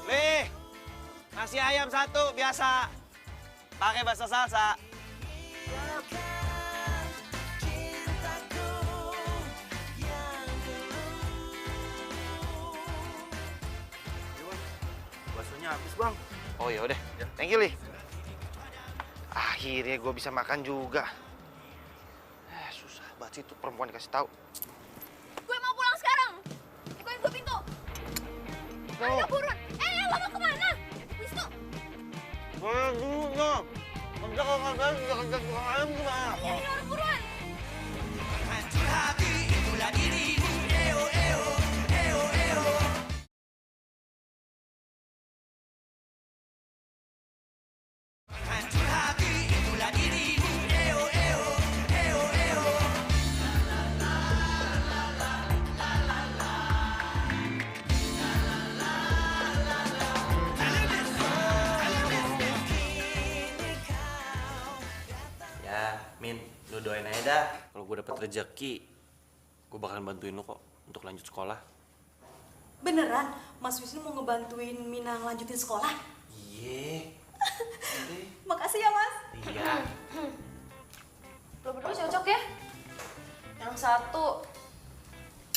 Nih, nasi ayam satu biasa. Pakai bahasa salsa. nasinya habis, Bang. Oh ya udah, thank you Li. Akhirnya gue bisa makan juga. Susah banget sih tuh perempuan dikasih tahu. Gue mau pulang sekarang. Bukain gue pintu. Ayo buruan. Lo mau kemana? Wisnu. Boleh dulu dong. Kerja kalau nggak ada, kerja kurang ayam gimana? Iya, buruan. Hancur hati itulah dirimu. Eo, eo, eo, eo. Hancur hati itulah dirimu. Eo, eo, eo, eo. Ya, Min, lu doain aja dah. Kalau gue dapet rezeki, gue bakalan bantuin lu kok untuk lanjut sekolah. Beneran, Mas Wisnu mau ngebantuin Mina ngelanjutin sekolah? Iya. Makasih ya, Mas. Iya. Lo berdua cocok ya? Yang satu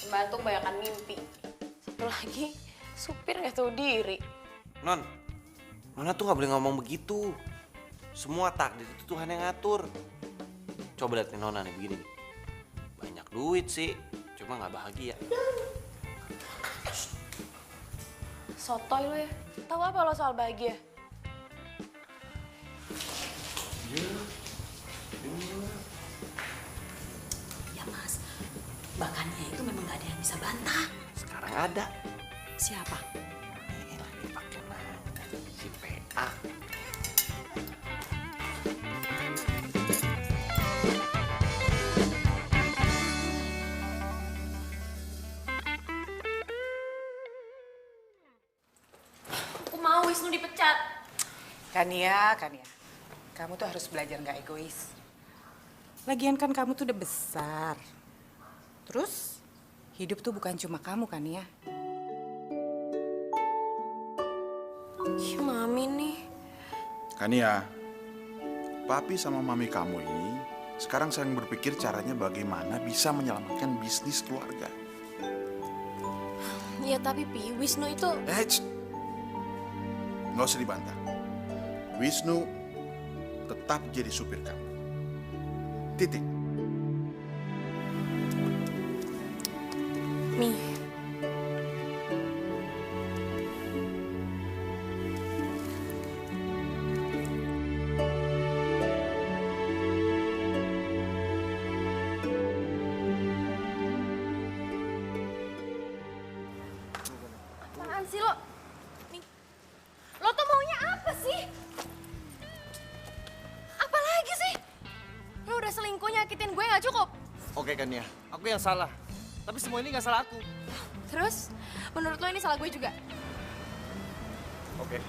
pembantu kebanyakan mimpi. Satu lagi, supir nggak tahu diri. Non, Nona tuh nggak boleh ngomong begitu. Semua takdir itu Tuhan yang ngatur. Coba liatin Nona nih begini nih. Banyak duit sih, cuma nggak bahagia. Sotoy lo ya. Tahu apa lo soal bahagia? Ya, Mas. Bakannya itu memang nggak ada yang bisa bantah. Sekarang ada. Siapa? Ini lagi pakai nangka, si PA. Aku mau Wisnu dipecat. Kania, kamu tuh harus belajar nggak egois. Lagian kan kamu tuh udah besar. Terus, hidup tuh bukan cuma kamu, Kania. Ih, Mami nih. Kania, papi sama mami kamu ini sekarang sedang berpikir caranya bagaimana bisa menyelamatkan bisnis keluarga. Ya tapi Pi, Wisnu itu... Nggak usah dibantah. Wisnu tetap jadi supir kamu. Titik. Mi. Apaan sih lo? Nih, lo tuh maunya apa sih? Apa lagi sih? Lo udah selingkuh nyakitin gue nggak cukup? Oke Kania, aku yang salah. Tapi semua ini nggak salah aku. Terus, menurut lo ini salah gue juga? Oke.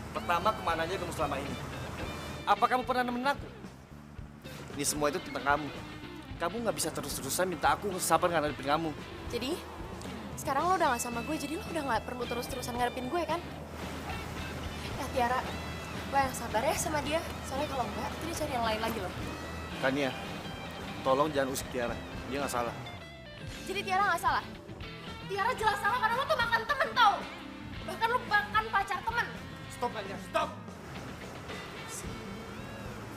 Pertama, kemana aja kamu selama ini? Apa kamu pernah nemenin aku? Ini semua itu tentang kamu. Kamu nggak bisa terus-terusan minta aku sabar ngadepin kamu. Jadi, sekarang lo udah gak sama gue, jadi lo udah gak perlu terus-terusan ngadepin gue kan? Ya Tiara, lo yang sabar ya sama dia. Soalnya kalau enggak, nanti dia cari yang lain lagi loh. Kania, tolong jangan usik Tiara. Dia nggak salah. Jadi Tiara gak salah? Tiara jelas salah karena lo tuh makan temen tau. Bahkan lo makan pacar temen. Stop Kania, stop!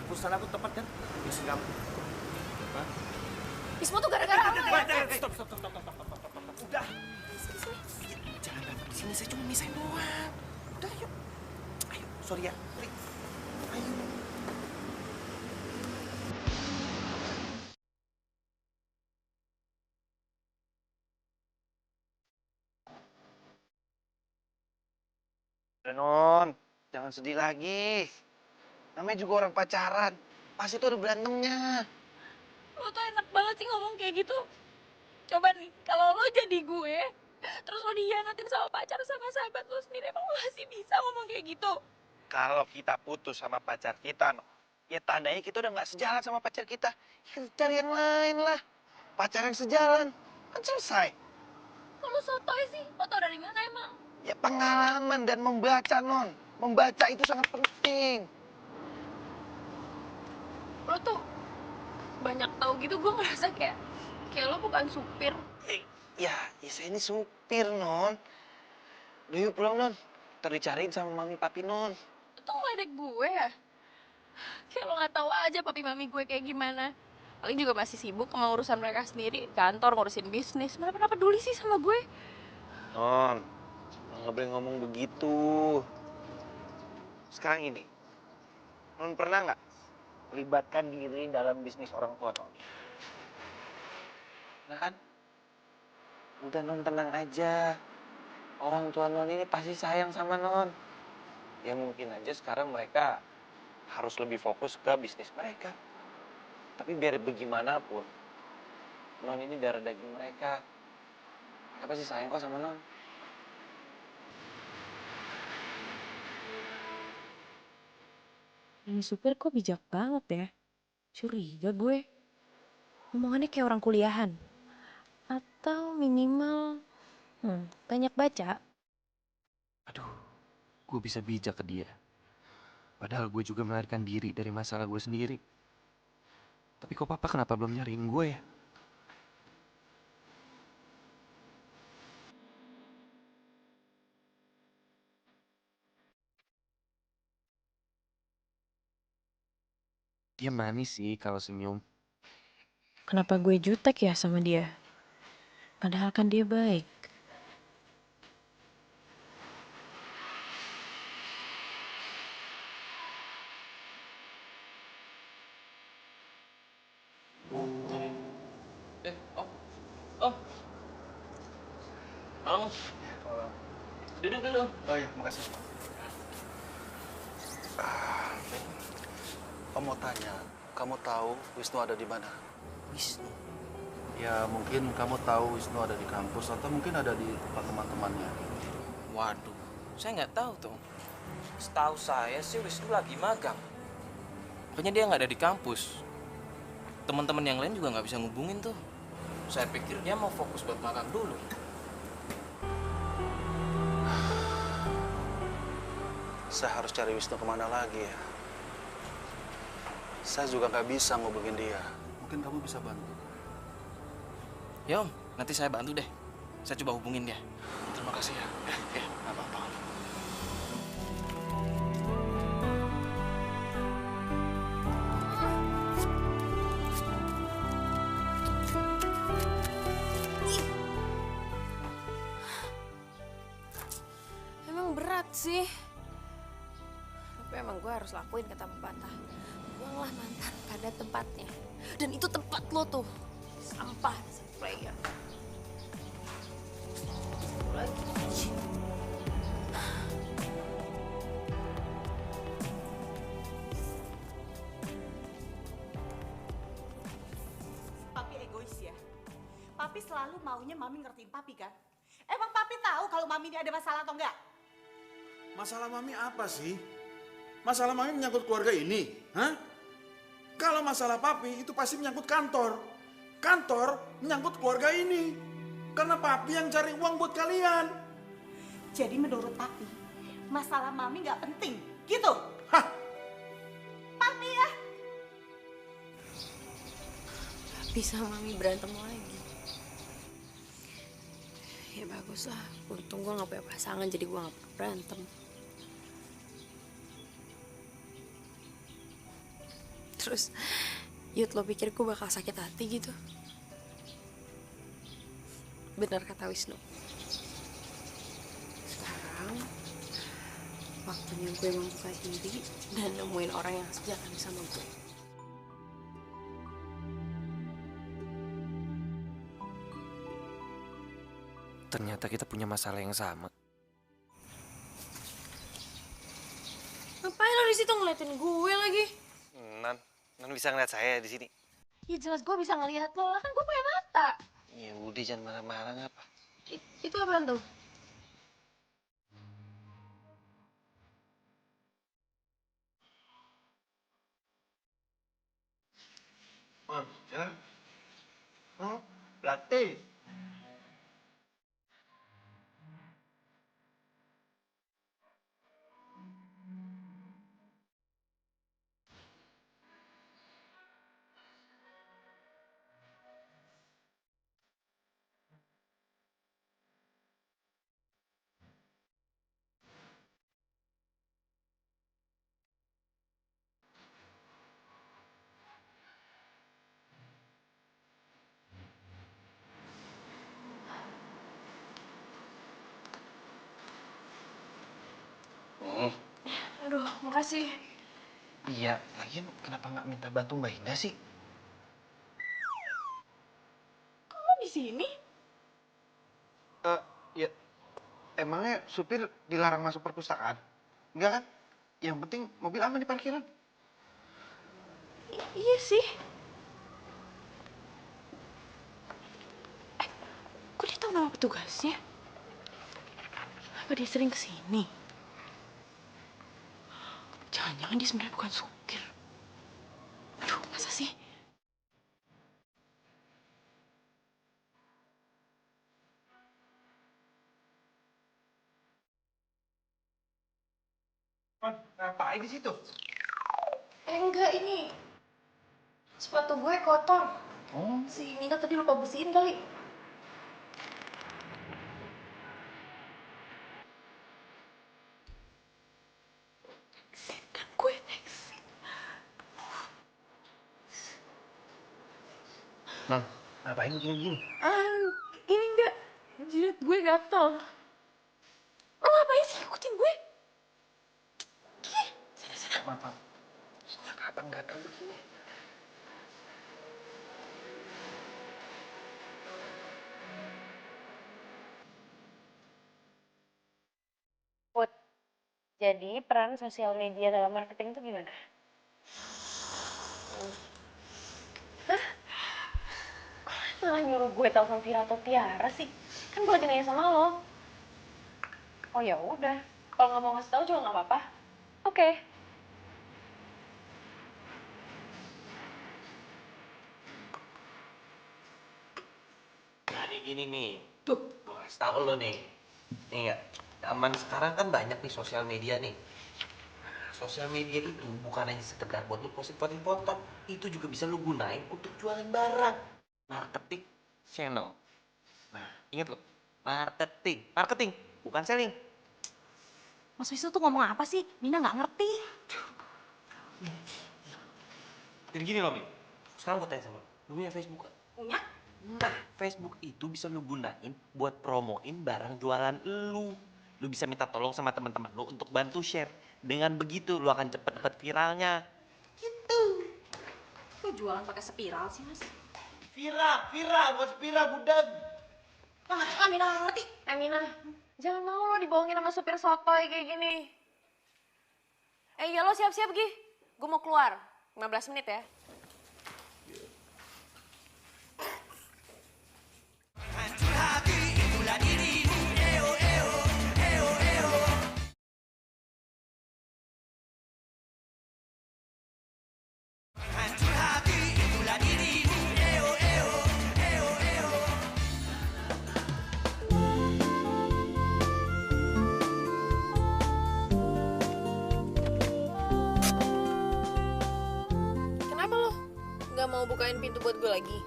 Keputusan aku tepat kan? Usik kamu. Hah? Semua tuh gara-gara lo ya. Stop. Udah. Jangan berantem di sini, saya cuma misahin doang. Udah, yuk. Ayo, sorry ya. Sorry. Ayo. Non, jangan sedih lagi. Namanya juga orang pacaran. Pasti tuh ada berantemnya. Lo tuh enak banget sih ngomong kayak gitu. Coba nih, kalau lo jadi gue, terus lo dihianatin sama pacar sama sahabat lo sendiri, emang lo masih bisa ngomong kayak gitu? Kalau kita putus sama pacar kita, no, ya tandanya kita udah nggak sejalan sama pacar kita. Ya cari yang lain lah. Pacar yang sejalan. Kan selesai. Kalau sotoy sih, lo tau dari mana emang? Ya pengalaman dan membaca, Non. Membaca itu sangat penting. Lo tuh banyak tahu gitu, gue ngerasa kayak lo bukan supir. Ya saya ini supir, Non. Udah yuk pulang, Non. Ntar dicariin sama mami papi non. Lu tuh ngeledek gue ya? Kayak lo gak tahu aja papi mami gue kayak gimana. Paling juga masih sibuk sama urusan mereka sendiri. Kantor, ngurusin bisnis. Mana pernah peduli sih sama gue? Non, nggak boleh ngomong begitu. Sekarang ini, non pernah nggak libatkan diri dalam bisnis orang tua non? Nah kan? Udah non tenang aja. Orang tua non ini pasti sayang sama non. Ya mungkin aja sekarang mereka harus lebih fokus ke bisnis mereka. Tapi biar bagaimanapun, non ini darah daging mereka. Mereka pasti sayang kok sama non. Ini supir kok bijak banget ya? Curiga gue. Omongannya kayak orang kuliahan. Atau minimal banyak baca. Gue bisa bijak ke dia. Padahal gue juga melarikan diri dari masalah gue sendiri. Tapi kok papa kenapa belum nyariin gue ya? Dia manis sih kalau senyum. Kenapa gue jutek ya sama dia? Padahal kan dia baik. Oh. Halo. Duduk dulu. Oh iya, makasih. Kamu mau tanya, kamu tahu Wisnu ada di mana? Wisnu? Ya mungkin kamu tahu Wisnu ada di kampus atau mungkin ada di tempat teman-temannya. Waduh, saya nggak tahu tuh. Setahu saya sih Wisnu lagi magang. Makanya dia nggak ada di kampus. Teman-teman yang lain juga nggak bisa ngubungin tuh. Saya pikir dia mau fokus buat magang dulu. Saya harus cari Wisnu kemana lagi ya? Saya juga nggak bisa ngubungin dia. Mungkin kamu bisa bantu. Ya om, nanti saya bantu deh. Saya coba hubungin dia. Terima kasih ya. Ya, nggak apa-apa. Emang berat sih. Tapi emang gue harus lakuin kata pepatah. Buanglah mantan pada tempatnya. Dan itu tempat lo tuh. Sampah, player. Lagi. Papi egois ya. Papi selalu maunya Mami ngertiin Papi kan? Emang Papi tahu kalau Mami ini ada masalah atau enggak? Masalah Mami apa sih? Masalah Mami menyangkut keluarga ini, hah? Kalau masalah Papi itu pasti menyangkut kantor. Kantor menyangkut keluarga ini. Karena Papi yang cari uang buat kalian. Jadi menurut Papi, masalah Mami nggak penting, gitu? Hah? Papi ya? Papi sama Mami berantem lagi. Ya bagus lah, untung gue gak punya pasangan jadi gue gak pernah berantem. Terus, Yud lo pikir gue bakal sakit hati gitu? Benar kata Wisnu. Sekarang, waktunya gue membuka diri dan nemuin orang yang sejalan sama gue. Ternyata kita punya masalah yang sama. Ngapain lo di situ ngeliatin gue lagi? Nan bisa ngeliat saya di sini. Ya jelas gue bisa ngeliat lo, kan gue punya mata. Ya udah jangan marah-marah ngapa. Itu apaan tuh? Jalan. Oh, latte. Makasih. Iya, lagian kenapa nggak minta bantu Mbak Indah sih? Kok di sini? Ya, emangnya supir dilarang masuk perpustakaan? Enggak kan? Yang penting mobil aman di parkiran. Iya sih. Kok dia tahu nama petugasnya? Apa dia sering kesini? Jangan-jangan dia sebenarnya bukan supir. Aduh, masa sih? Ngapain di situ? Enggak, ini sepatu gue kotor. Oh. Si Nina tadi lupa bersihin kali. Kan gue teksi. Nang, ngapain gini-gini? Ini enggak. Jidat gue gatel. Lo ngapain sih ikutin gue? Maaf. Abang nggak tahu begini. Put, jadi peran sosial media dalam marketing itu gimana? Hah? Malah nyuruh gue telepon Vira atau Tiara sih? Kan gue lagi nanya sama lo. Oh ya udah, kalau nggak mau ngasih tahu juga nggak apa-apa. Oke. Jadi gini nih, gue kasih tau lo nih. Nih nggak, zaman sekarang kan banyak nih sosial media nih. Sosial media itu bukan hanya sekedar buat lu posting foto, itu juga bisa lu gunain untuk jualan barang. Marketing channel. Nah, ingat lo, marketing, bukan selling. Mas Wisnu tuh ngomong apa sih? Nina nggak ngerti. Jadi gini loh, Mi. Sekarang gue tanya sama lo, lu punya Facebook gak? Punya? Nah, Facebook itu bisa lu gunain buat promoin barang jualan lu. Lu bisa minta tolong sama teman-teman lu untuk bantu share. Dengan begitu lu akan cepet-cepet viralnya. Gitu. Kok jualan pakai spiral sih, Mas? Viral, buat spiral budeg. Amina nggak ngerti. Amina, jangan mau lo dibohongin sama supir sotoy kayak gini. Ya lo siap-siap, Gi. Gue mau keluar. 15 menit ya. Hancur hati, itulah dirimu. Eo, eo, eo, eo. Hancur hati, itulah dirimu. Eo, eo, eo, eo. Kenapa lo nggak mau bukain pintu buat gue lagi?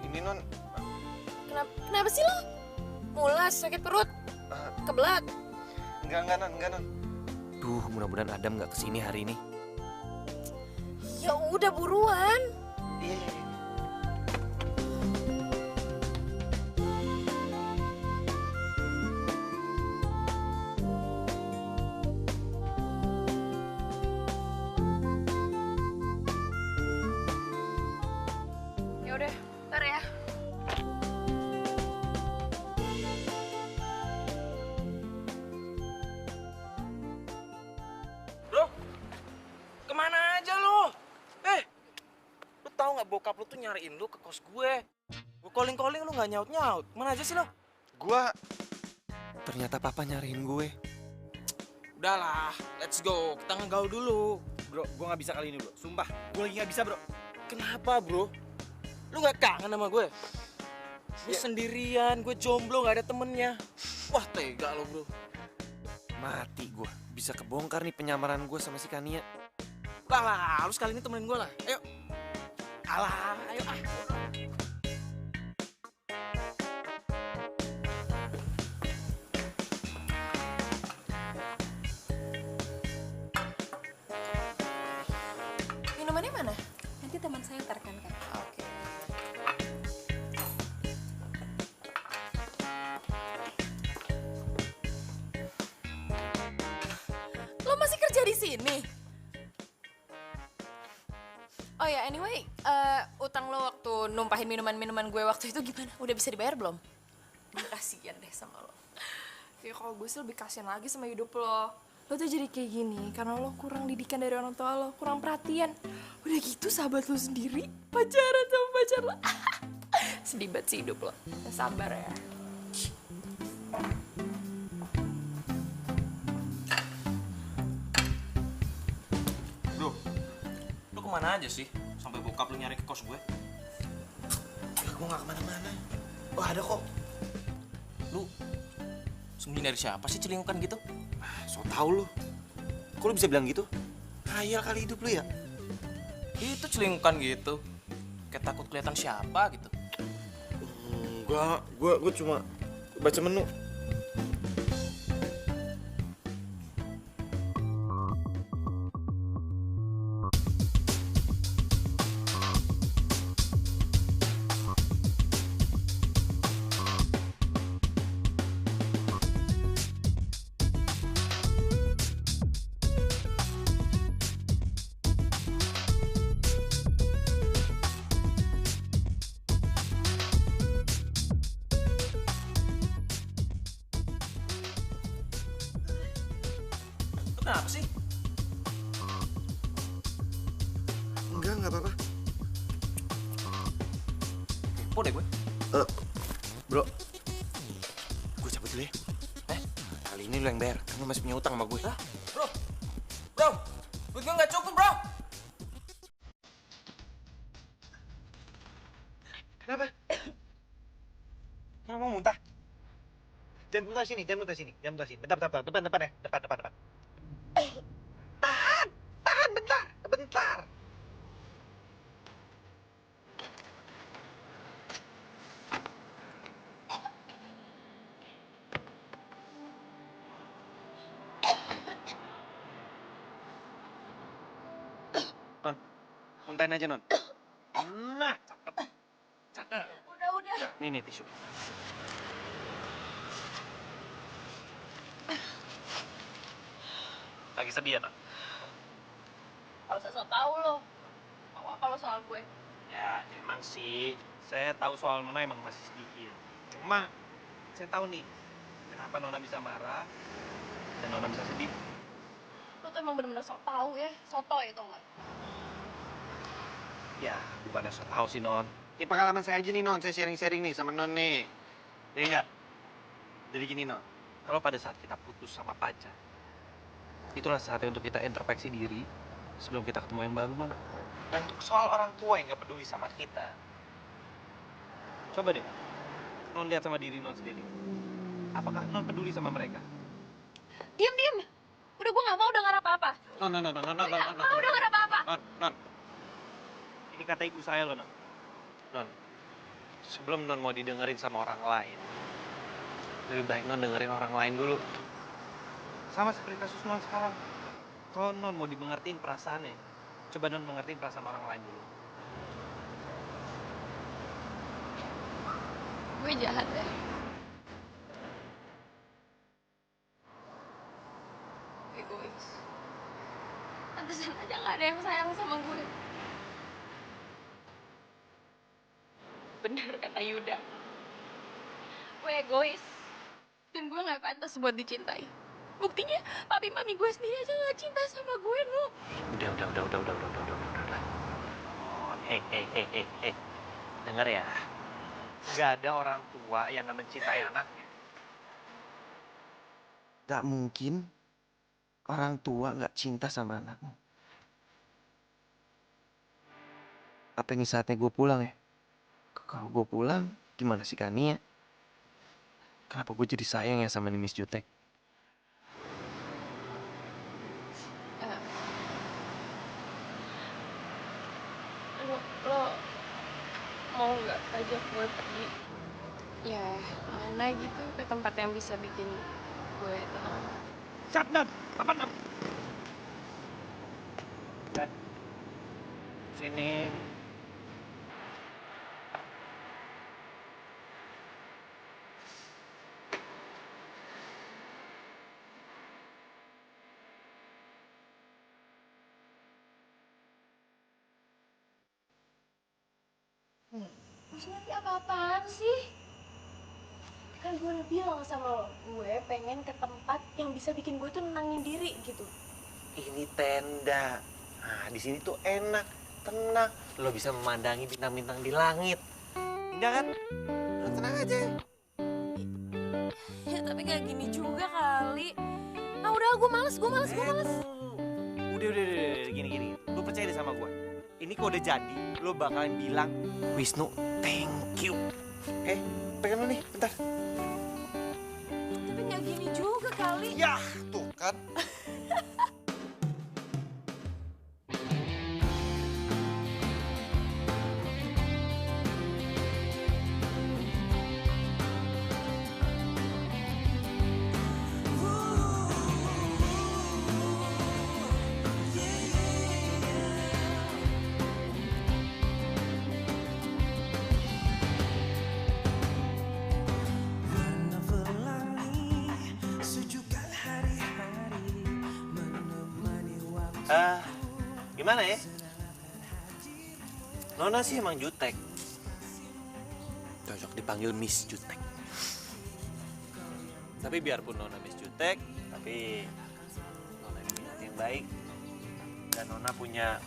Ini non, Kenapa sih lo? Mulas, sakit perut, kebelat. enggak non. Duh, mudah-mudahan Adam nggak kesini hari ini. Ya udah buruan. Iya. Ya udah, ntar ya. Bro, kemana aja lu? Lu tahu nggak bokap lu tuh nyariin lu ke kos gue. Gue calling lu nggak nyaut. Mana aja sih lo? Gua Ternyata papa nyariin gue. Udahlah, let's go. Kita ngegaul dulu. Bro, gue nggak bisa kali ini bro. Sumpah, gue lagi nggak bisa bro. Kenapa bro? Lu nggak kangen sama gue? Gue sendirian, gue jomblo, nggak ada temennya. Wah tega lo bro. Mati gue. Bisa kebongkar nih penyamaran gue sama si Kania. Lah, lu sekali ini temenin gue lah. Ayo. Alah, ayo ah. Minumannya mana? Nanti teman saya antarkan kan. Oke. gini. Oh ya, anyway, utang lo waktu numpahin minuman-minuman gue waktu itu gimana? Udah bisa dibayar belum? Gue kasihan deh sama lo. Ya kalau gue sih lebih kasihan lagi sama hidup lo. Lo tuh jadi kayak gini karena lo kurang didikan dari orang tua lo, kurang perhatian. Udah gitu sahabat lo sendiri pacaran sama pacar lo. Sedih banget sih hidup lo. Ya, sabar ya. Bro, lu kemana aja sih? Sampai bokap lu nyari ke kos gue. Ya, gue gak kemana-mana. Wah, ada kok. Lu sembunyi dari siapa sih celingukan gitu? So tau lu. Kok lu bisa bilang gitu? Khayal kali hidup lu ya? Itu celingukan gitu. Kayak takut kelihatan siapa gitu. Enggak, gue cuma baca menu. Kenapa sih? Enggak apa-apa. Kepo deh gue. Bro, gue cabut dulu ya. Kali ini lu yang bayar, kan lu masih punya utang sama gue. Bro, duit gue nggak cukup bro. Kenapa? Kenapa mau muntah? Jangan muntah sini, jangan muntah sini. Bentar, depan ya. Depan. Tahan, bentar. Non, muntahin aja, Non. Nah, cakep. Udah. Nih tisu. Lagi sedih ya, Non? Kalau sosok tahu lo, mau apa lo soal gue? Ya, emang sih. Saya tahu soal Nona emang masih sedikit. Cuma, saya tahu nih, kenapa Nona bisa marah dan Nona bisa sedih. Lo tuh emang bener-bener sok tahu ya, soto itu nggak? Ya, bukannya so tahu sih, Non. Ini pengalaman saya aja nih, Non. Saya sharing-sharing nih sama Non nih. Iya nggak? Jadi gini, Non. Kalau pada saat kita putus sama pacar, itulah saatnya untuk kita introspeksi diri sebelum kita ketemu yang baru, Non. Dan untuk soal orang tua yang nggak peduli sama kita, coba deh, Non lihat sama diri Non sendiri. Apakah Non peduli sama mereka? Diam. Udah gue nggak mau dengar apa-apa. Non. Mau dengar apa-apa. Non. Ini kata ibu saya loh, Non. Non, sebelum Non mau didengerin sama orang lain, lebih baik Non dengerin orang lain dulu. Sama seperti kasus Non sekarang. Kalau Non mau dimengertiin perasaannya, coba Non mengertiin perasaan orang lain dulu. Gue jahat deh. Egois. Pantesan aja nggak ada yang sayang sama gue. Bener kata Yuda. Gue egois. Dan gue nggak pantas buat dicintai. Buktinya papi mami gue sendiri aja nggak cinta sama gue, no. Udah. Oh, hei. Dengar ya. Gak ada orang tua yang gak mencintai anaknya. Gak mungkin orang tua gak cinta sama anaknya. Apa ini saatnya gue pulang ya? Kalau gue pulang, gimana sih Kania? Kenapa gue jadi sayang ya sama Miss Jutek? Lo mau nggak ajak gue pergi? Ya, mana gitu ke tempat yang bisa bikin gue tenang. Cap, Nan! Apa, Nan? Sini. Maksudnya apa-apaan sih? Kan gue udah bilang sama lo, gue pengen ke tempat yang bisa bikin gue tuh nenangin diri gitu. Ini tenda. Nah, di sini tuh enak, tenang. Lo bisa memandangi bintang-bintang di langit. Indah kan? Lo tenang aja. Ya tapi gak gini juga kali. Ah udah, gue males. Udah, gini. Lo percaya deh sama gue. Ini kok udah jadi, lo bakalan bilang, Wisnu, thank you. Pegang lo nih, bentar. Tapi gak gini juga kali. Ya, tuh kan. Gimana ya? Nona sih emang jutek. Cocok dipanggil Miss Jutek. Tapi biarpun Nona Miss Jutek, tapi Nona ini hati yang baik. Dan Nona punya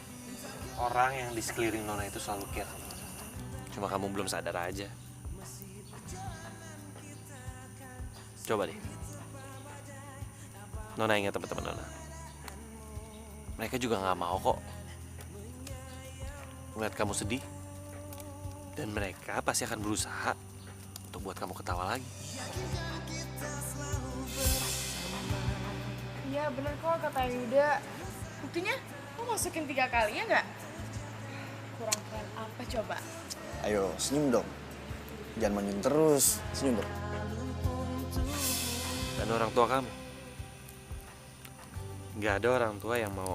orang yang di sekeliling Nona itu selalu care. Cuma kamu belum sadar aja. Coba deh. Nona ingat teman-teman Nona. Mereka juga nggak mau kok melihat kamu sedih. Dan mereka pasti akan berusaha untuk buat kamu ketawa lagi. Iya bener kok kata Yuda. Buktinya lo masukin 3 kali ya nggak? Kurang keren apa coba? Ayo, senyum dong. Jangan manyun terus. Senyum dong. Dan orang tua kamu. Nggak ada orang tua yang mau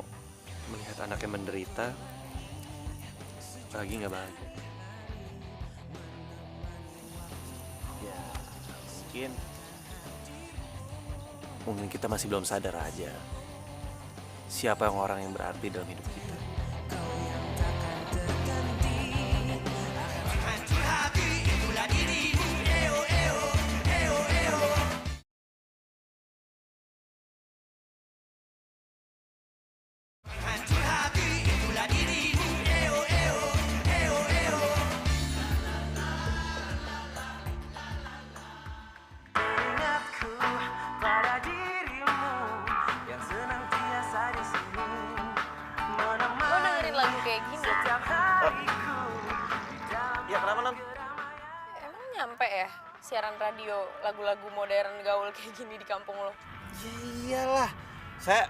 melihat anaknya menderita, lagi nggak bahagia. Ya, mungkin kita masih belum sadar aja siapa yang orang yang berarti dalam hidup kita. Lo dengerin lagu kayak gini? Ya kenapa non? Emang nyampe ya siaran radio lagu-lagu modern gaul kayak gini di kampung lo? Ya iyalah. Saya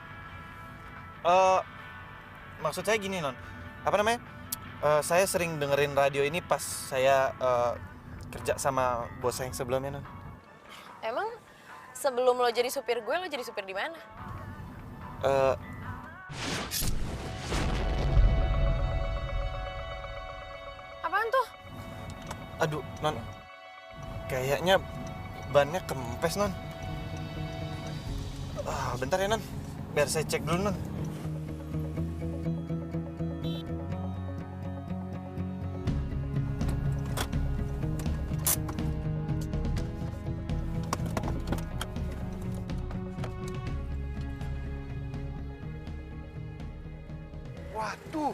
maksud saya gini non. Apa namanya? Saya sering dengerin radio ini pas saya kerja sama bos saya yang sebelumnya non. Emang sebelum lo jadi supir gue, lo jadi supir di mana? Apaan tuh? Aduh, non. Kayaknya bannya kempes, non. Bentar ya, non. Biar saya cek dulu, non. Waduh.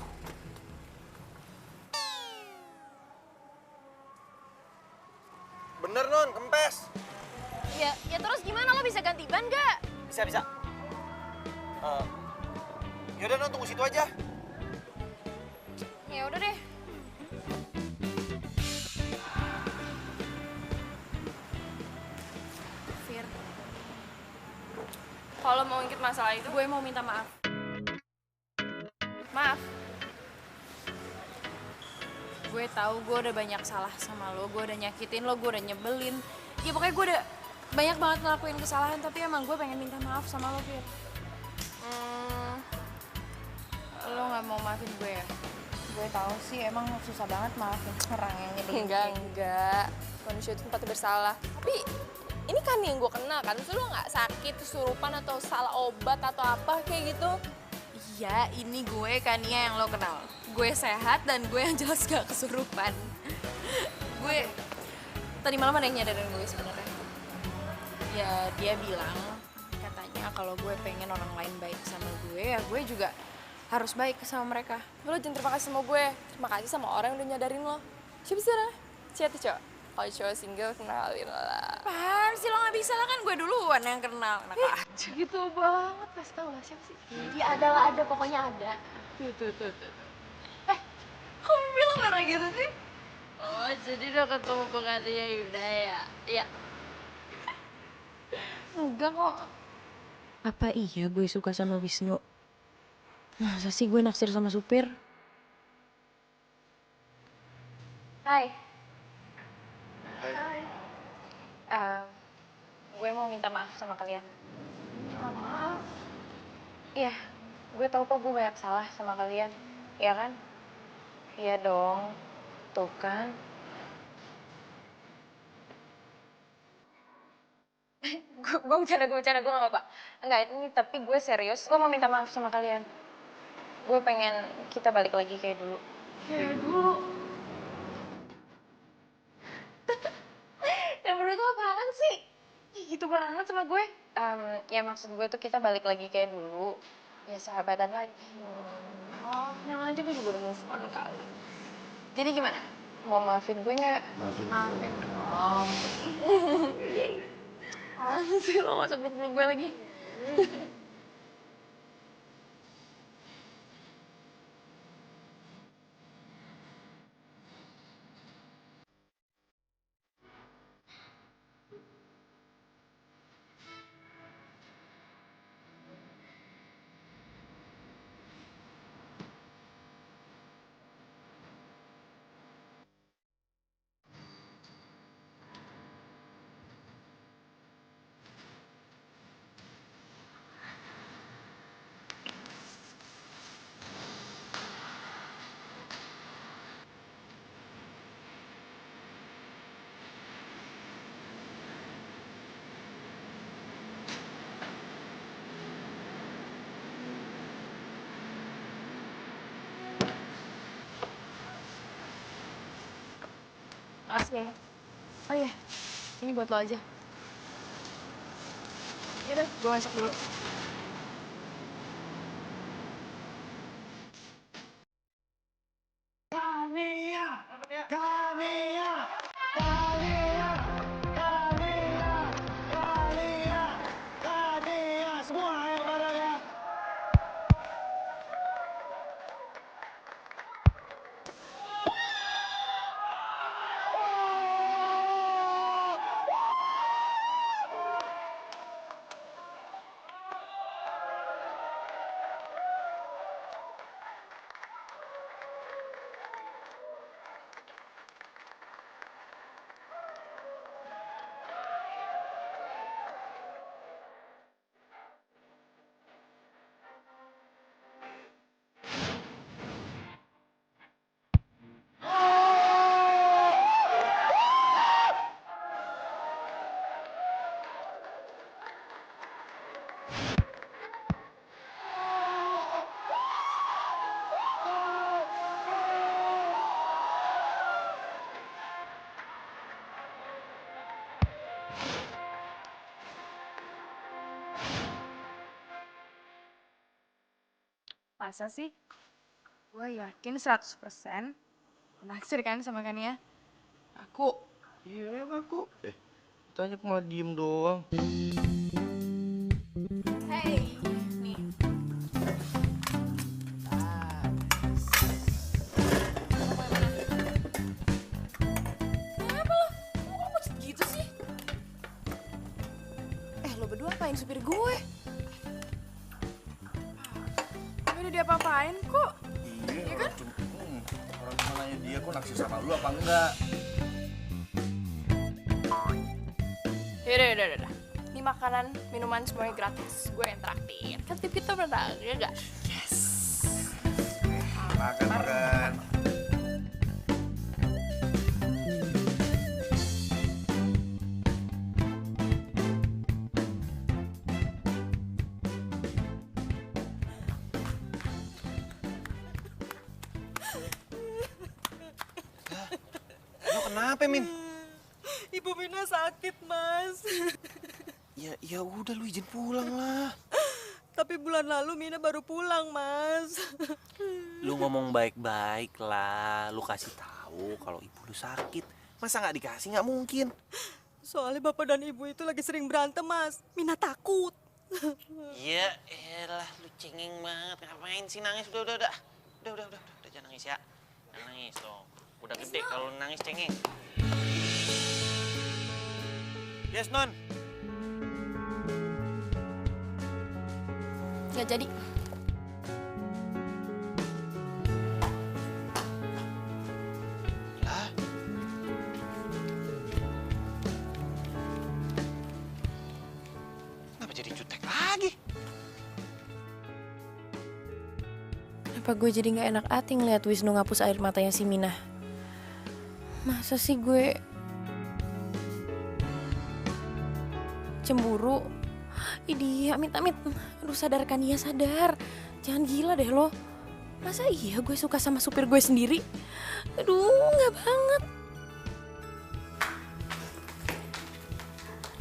Bener, non, kempes. Ya terus gimana, lo bisa ganti ban gak? Bisa. Yaudah, non, tunggu situ aja. Ya udah deh. Fir, kalau mau ngikut masalah itu, gue mau minta maaf. Maaf. Gue tahu gue udah banyak salah sama lo, gue udah nyakitin lo, gue udah nyebelin. Ya pokoknya gue udah banyak banget ngelakuin kesalahan, tapi emang gue pengen minta maaf sama lo, Fir. Lo gak mau maafin gue ya? Gue tahu sih emang susah banget maafin orang yang nyebelin. Enggak. Manusia itu tempatnya bersalah. Tapi ini kan yang gue kenal kan, terus lo gak sakit, kesurupan atau salah obat atau apa kayak gitu? Iya, ini gue Kania yang lo kenal. Gue sehat dan gue yang jelas gak kesurupan. gue tadi malam ada yang nyadarin gue sebenarnya. Ya dia bilang katanya kalau gue pengen orang lain baik sama gue, ya gue juga harus baik sama mereka. Lo jangan terima kasih sama gue, terima kasih sama orang yang udah nyadarin lo. Siapa sih lah? Siapa tuh cowok? Kalau cowok single kenalin lah. Apaan sih lo gak bisa lah, kan gue duluan yang kenal. Enak aja. Gitu banget, pasti tau lah siapa sih? Dia ada, pokoknya ada. Tuh. Kamu bilang merah gitu sih? Oh, jadi udah ketemu penggantinya Yuda ya? Iya. Enggak kok. Apa iya gue suka sama Wisnu? Masa sih gue naksir sama supir? Hai. Gue mau minta maaf sama kalian. Maaf. Iya, gue tau kok gue banyak salah sama kalian. Iya kan? Iya dong. Tuh kan. gue bercanda, gue gak apa-apa. Enggak, ini tapi gue serius. Gue mau minta maaf sama kalian. Gue pengen kita balik lagi kayak dulu. Kayak dulu. Yang berdua tuh apaan sih? Gitu banget sama gue. Ya maksud gue tuh kita balik lagi kayak dulu. Ya sahabatan lagi. Oh, yang aja gue juga udah move on kali. Jadi gimana? Mau maafin gue nggak? Maafin dong. Apaan sih lo gak sebut gue lagi? Makasih ya. Oh iya, ini buat lo aja. Yaudah, gue masuk dulu. Semua yang barangnya. Masa sih? Gue yakin 100% naksir kan sama Kania? Aku. Iya, aku. Itu aja malah diem doang. Hey, nih. Kenapa lo? Kok lo pucet gitu sih? Lo berdua apain supir gue? Gak ada diapa-apain kok. Iya kan? Orang cuma nanya dia kok naksir sama lu apa enggak? Yaudah. Ini makanan, minuman semuanya gratis. Gue yang traktir. Kan tip kita berenang, ya gak? Yes. Makan. kenapa, Min? Ibu Mina sakit, Mas. Ya udah lu izin pulang lah. Tapi bulan lalu Mina baru pulang, Mas. Lu ngomong baik-baik lah. Lu kasih tahu kalau ibu lu sakit. Masa nggak dikasih? Nggak mungkin. Soalnya bapak dan ibu itu lagi sering berantem, Mas. Mina takut. Ya elah, lu cengeng banget. Ngapain sih nangis? Udah. Udah, jangan nangis ya. Jangan nangis dong. Udah gede kalau nangis cengeng. Yes, Non. Gak jadi. Lah? Kenapa jadi jutek lagi? Kenapa gue jadi gak enak hati ngeliat Wisnu ngapus air matanya si Mina? Masa sih gue cemburu? Idi, amit. Aduh, sadarkan dia, sadar. Jangan gila deh lo. Masa iya gue suka sama supir gue sendiri? Aduh, gak banget.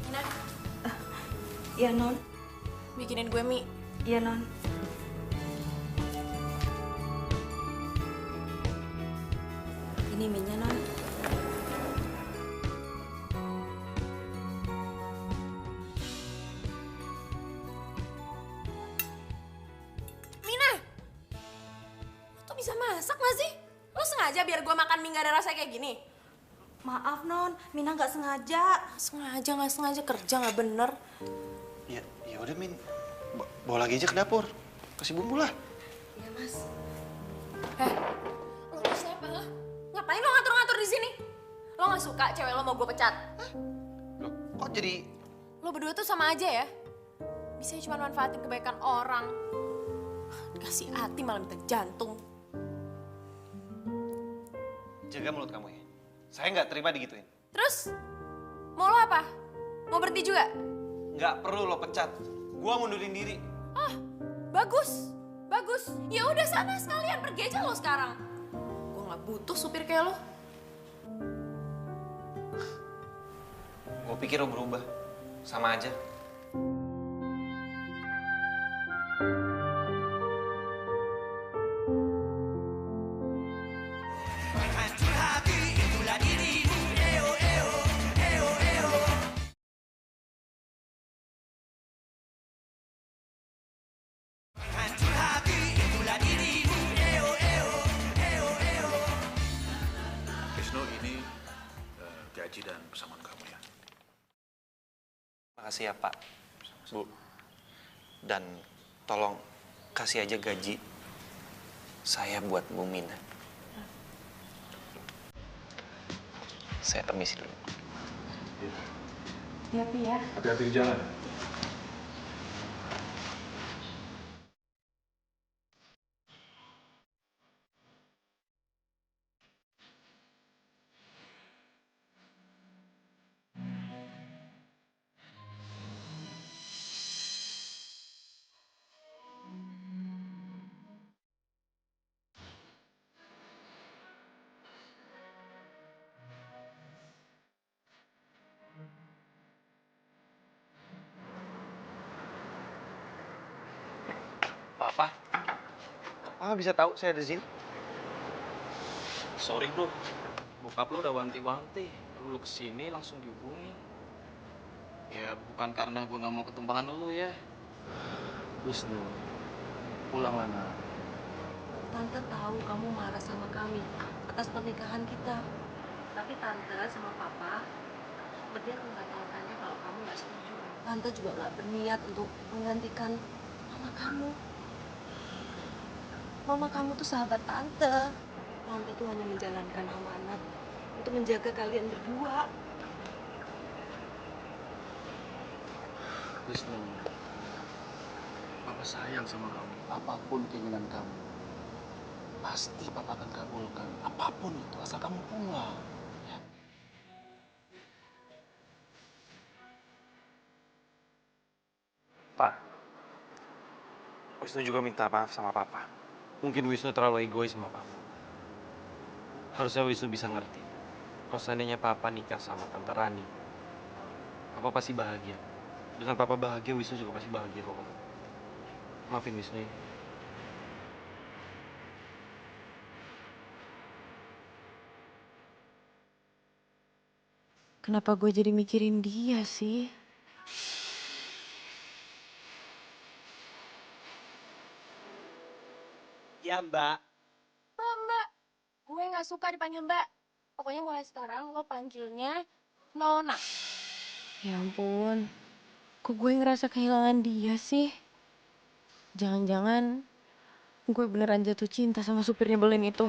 Mina, Iya, Non. bikinin gue mie. Iya, Non. Ini mie-nya, Non. Mina, lo tuh bisa masak gak sih? Lo sengaja biar gue makan mie gak ada rasa kayak gini? Maaf, Non. Mina gak sengaja. Gak sengaja kerja gak bener. Ya udah, Min. Bawa lagi aja ke dapur. Kasih bumbu lah. Iya, Mas. Lo tuh siapa lo? Ngapain lo ngatur-ngatur di sini? Lo gak suka cewek lo mau gue pecat? Loh, kok jadi... Lo berdua tuh sama aja ya? Bisa cuma manfaatin kebaikan orang. Dikasih hati malah minta jantung. Jaga mulut kamu ya. Saya nggak terima digituin. Terus, mau lo apa? Mau berhenti juga? Nggak perlu lo pecat. Gua mundurin diri. Ah, bagus. Ya udah sana sekalian pergi aja lo sekarang. Gue nggak butuh supir kayak lo. Gue pikir lo berubah. Sama aja. Hancur hati itulah dirimu. Eo. Hancur hati itulah dirimu. Eo. Wisnu, ini gaji dan pesangon kamu ya. Makasih ya, Pak. Bu. Dan tolong kasih aja gaji saya buat Bu Mina. Saya permisi dulu. Hati-hati ya. Hati-hati di jalan. Papa bisa tahu saya ada di sini? Sorry bro, bokap lu udah wanti-wanti. Lu kesini langsung dihubungi. Ya bukan karena gue nggak mau ketumpangan lu ya. Wisnu, pulang mana? Tante tahu kamu marah sama kami atas pernikahan kita. Tapi Tante sama Papa berniat membatalkannya kalau kamu nggak setuju. Tante juga nggak berniat untuk menggantikan mama kamu. Mama kamu tuh sahabat Tante. Tante tuh hanya menjalankan amanat untuk menjaga kalian berdua. Wisnu, Papa sayang sama kamu. Apapun keinginan kamu, pasti Papa akan kabulkan. Apapun itu, asal kamu pulang. Ya. Pak, Wisnu juga minta maaf sama Papa. Mungkin Wisnu terlalu egois sama Papa. Harusnya Wisnu bisa ngerti. Kalau seandainya Papa nikah sama Tante Rani, Papa pasti bahagia. Dengan Papa bahagia, Wisnu juga pasti bahagia kok. Maafin Wisnu ya. Kenapa gue jadi mikirin dia sih? Ya, Mbak. Mbak, gue nggak suka dipanggil Mbak. Pokoknya mulai sekarang lo panggilnya Nona. Ya ampun, kok gue ngerasa kehilangan dia sih? Jangan-jangan gue beneran jatuh cinta sama supir nyebelin itu.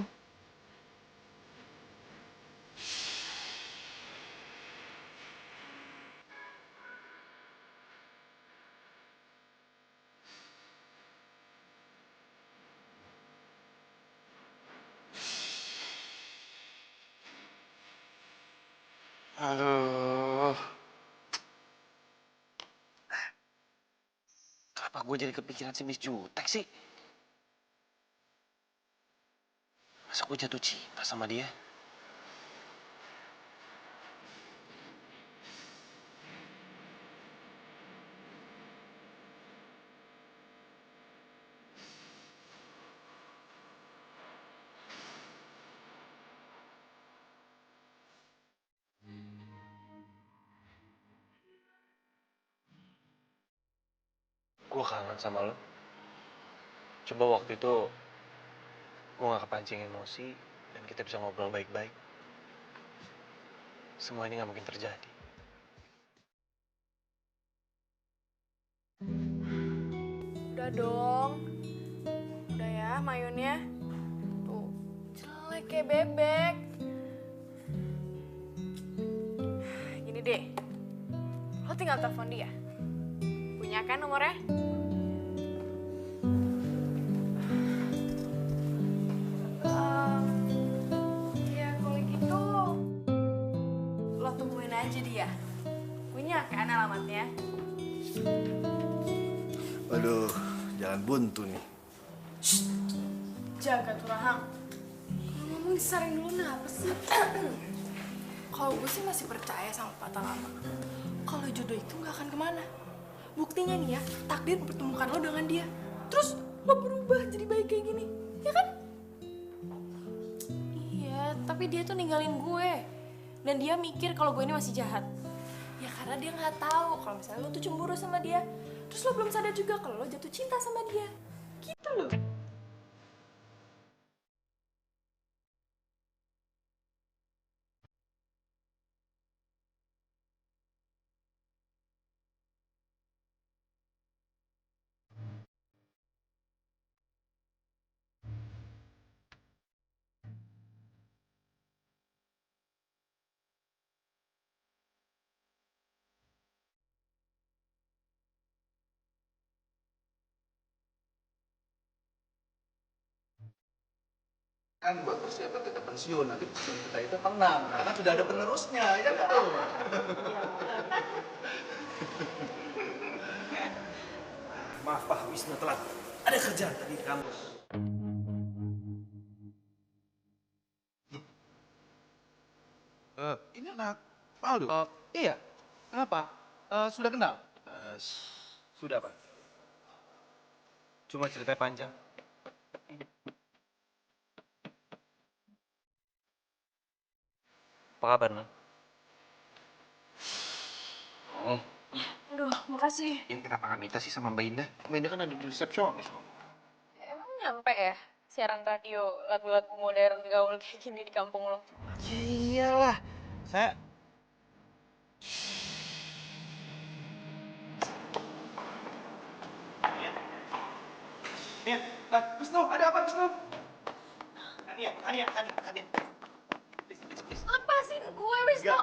Aduh. Kenapa gue jadi kepikiran si Miss Jutek sih? Masa gue jatuh cinta sama dia? Gue kangen sama lo. Coba waktu itu gue gak kepancing emosi dan kita bisa ngobrol baik-baik. Semua ini gak mungkin terjadi. Udah dong. Udah ya mayonnya. Tuh, jelek kayak bebek. Gini deh. Lo tinggal telepon dia. Punya kan nomornya? Ya kalau gitu lo tungguin aja dia. Punya kan alamatnya? Waduh, jalan buntu nih. Jaga tuh Rahang. Ngomong disaring dulu kenapa sih? Kalau gue sih masih percaya sama patah lama. Kalau jodoh itu nggak akan kemana. Buktinya nih ya, takdir mempertemukan lo dengan dia. Terus lo berubah jadi baik kayak gini, ya kan? Iya, tapi dia tuh ninggalin gue. Dan dia mikir kalau gue ini masih jahat. Ya karena dia nggak tahu kalau misalnya lo tuh cemburu sama dia. Terus lo belum sadar juga kalau lo jatuh cinta sama dia. Gitu loh. Kan buat persiapan kita pensiun, nanti pensiun kita itu tenang, karena sudah ada penerusnya, ya kan? Maaf Pak, Wisnu telat. Ada kerjaan tadi di kampus. Ini anak Aldo? Iya. Kenapa? Sudah kenal? Sudah Pak. Cuma ceritanya panjang. Apa kabar, Non? Oh, Aduh, makasih. ini kenapa gak minta sih sama Mbak Indah? Mbak Indah kan ada di resepsionis. Emang nyampe ya siaran radio lagu-lagu modern gaul kayak gini di kampung lo? Iyalah, saya... Nia, Wisnu, ada apa Wisnu? Ania. Lepasin gue, Wisnu.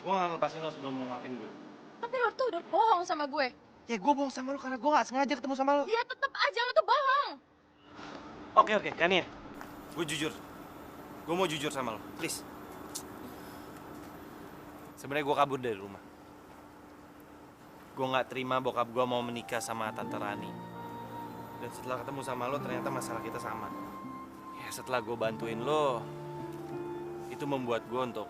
Gue gak lepasin lo sebelum mau ngapain gue. Tapi lo tuh udah bohong sama gue. Ya gue bohong sama lo karena gue gak sengaja ketemu sama lo. Ya tetep aja lo tuh bohong. Oke, Kania. Gue jujur. Gue mau jujur sama lo, please. Sebenarnya gue kabur dari rumah. Gue nggak terima bokap gue mau menikah sama Tante Rani. Dan setelah ketemu sama lo, ternyata masalah kita sama. Ya setelah gue bantuin lo, itu membuat gue untuk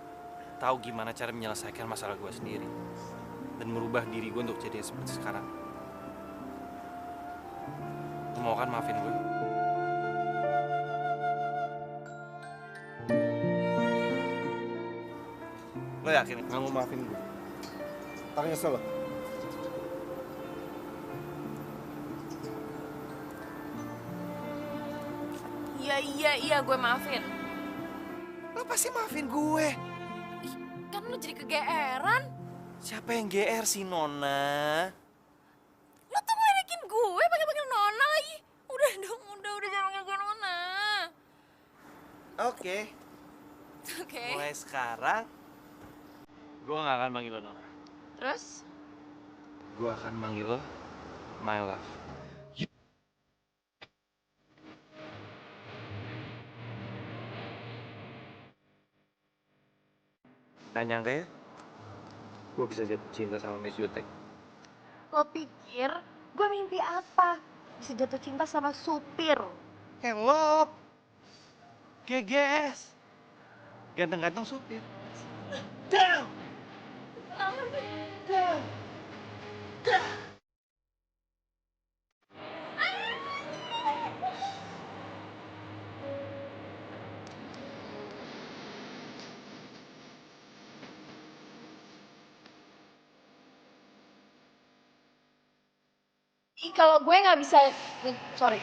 tahu gimana cara menyelesaikan masalah gue sendiri dan merubah diri gue untuk jadi seperti sekarang. Lo mau kan maafin gue? Lo yakin nggak mau maafin gue? Tak nyesel lo. Iya, gue maafin. Lo pasti maafin gue. Kan lu jadi kegeeran. Siapa yang GR sih, Nona? Lu tuh ngeledekin gue panggil-panggil Nona lagi. Udah dong, udah jangan panggil gue Nona. Oke. Oke. Mulai sekarang, gue gak akan manggil lo Nona. Terus? Gue akan manggil lo My Love. Gak nyangka ya, gue bisa jatuh cinta sama Miss Yutek. Lo pikir gue mimpi apa? Bisa jatuh cinta sama supir. Hello, GGS, ganteng-ganteng supir. Down! Down! Kalau gue nggak bisa, sorry.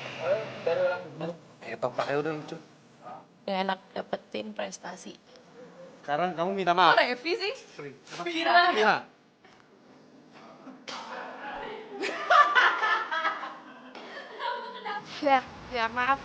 Topaknya udah lucu. Gak enak dapetin prestasi. Sekarang kamu minta maaf. Kok Revi sih? Iya. Ya maaf.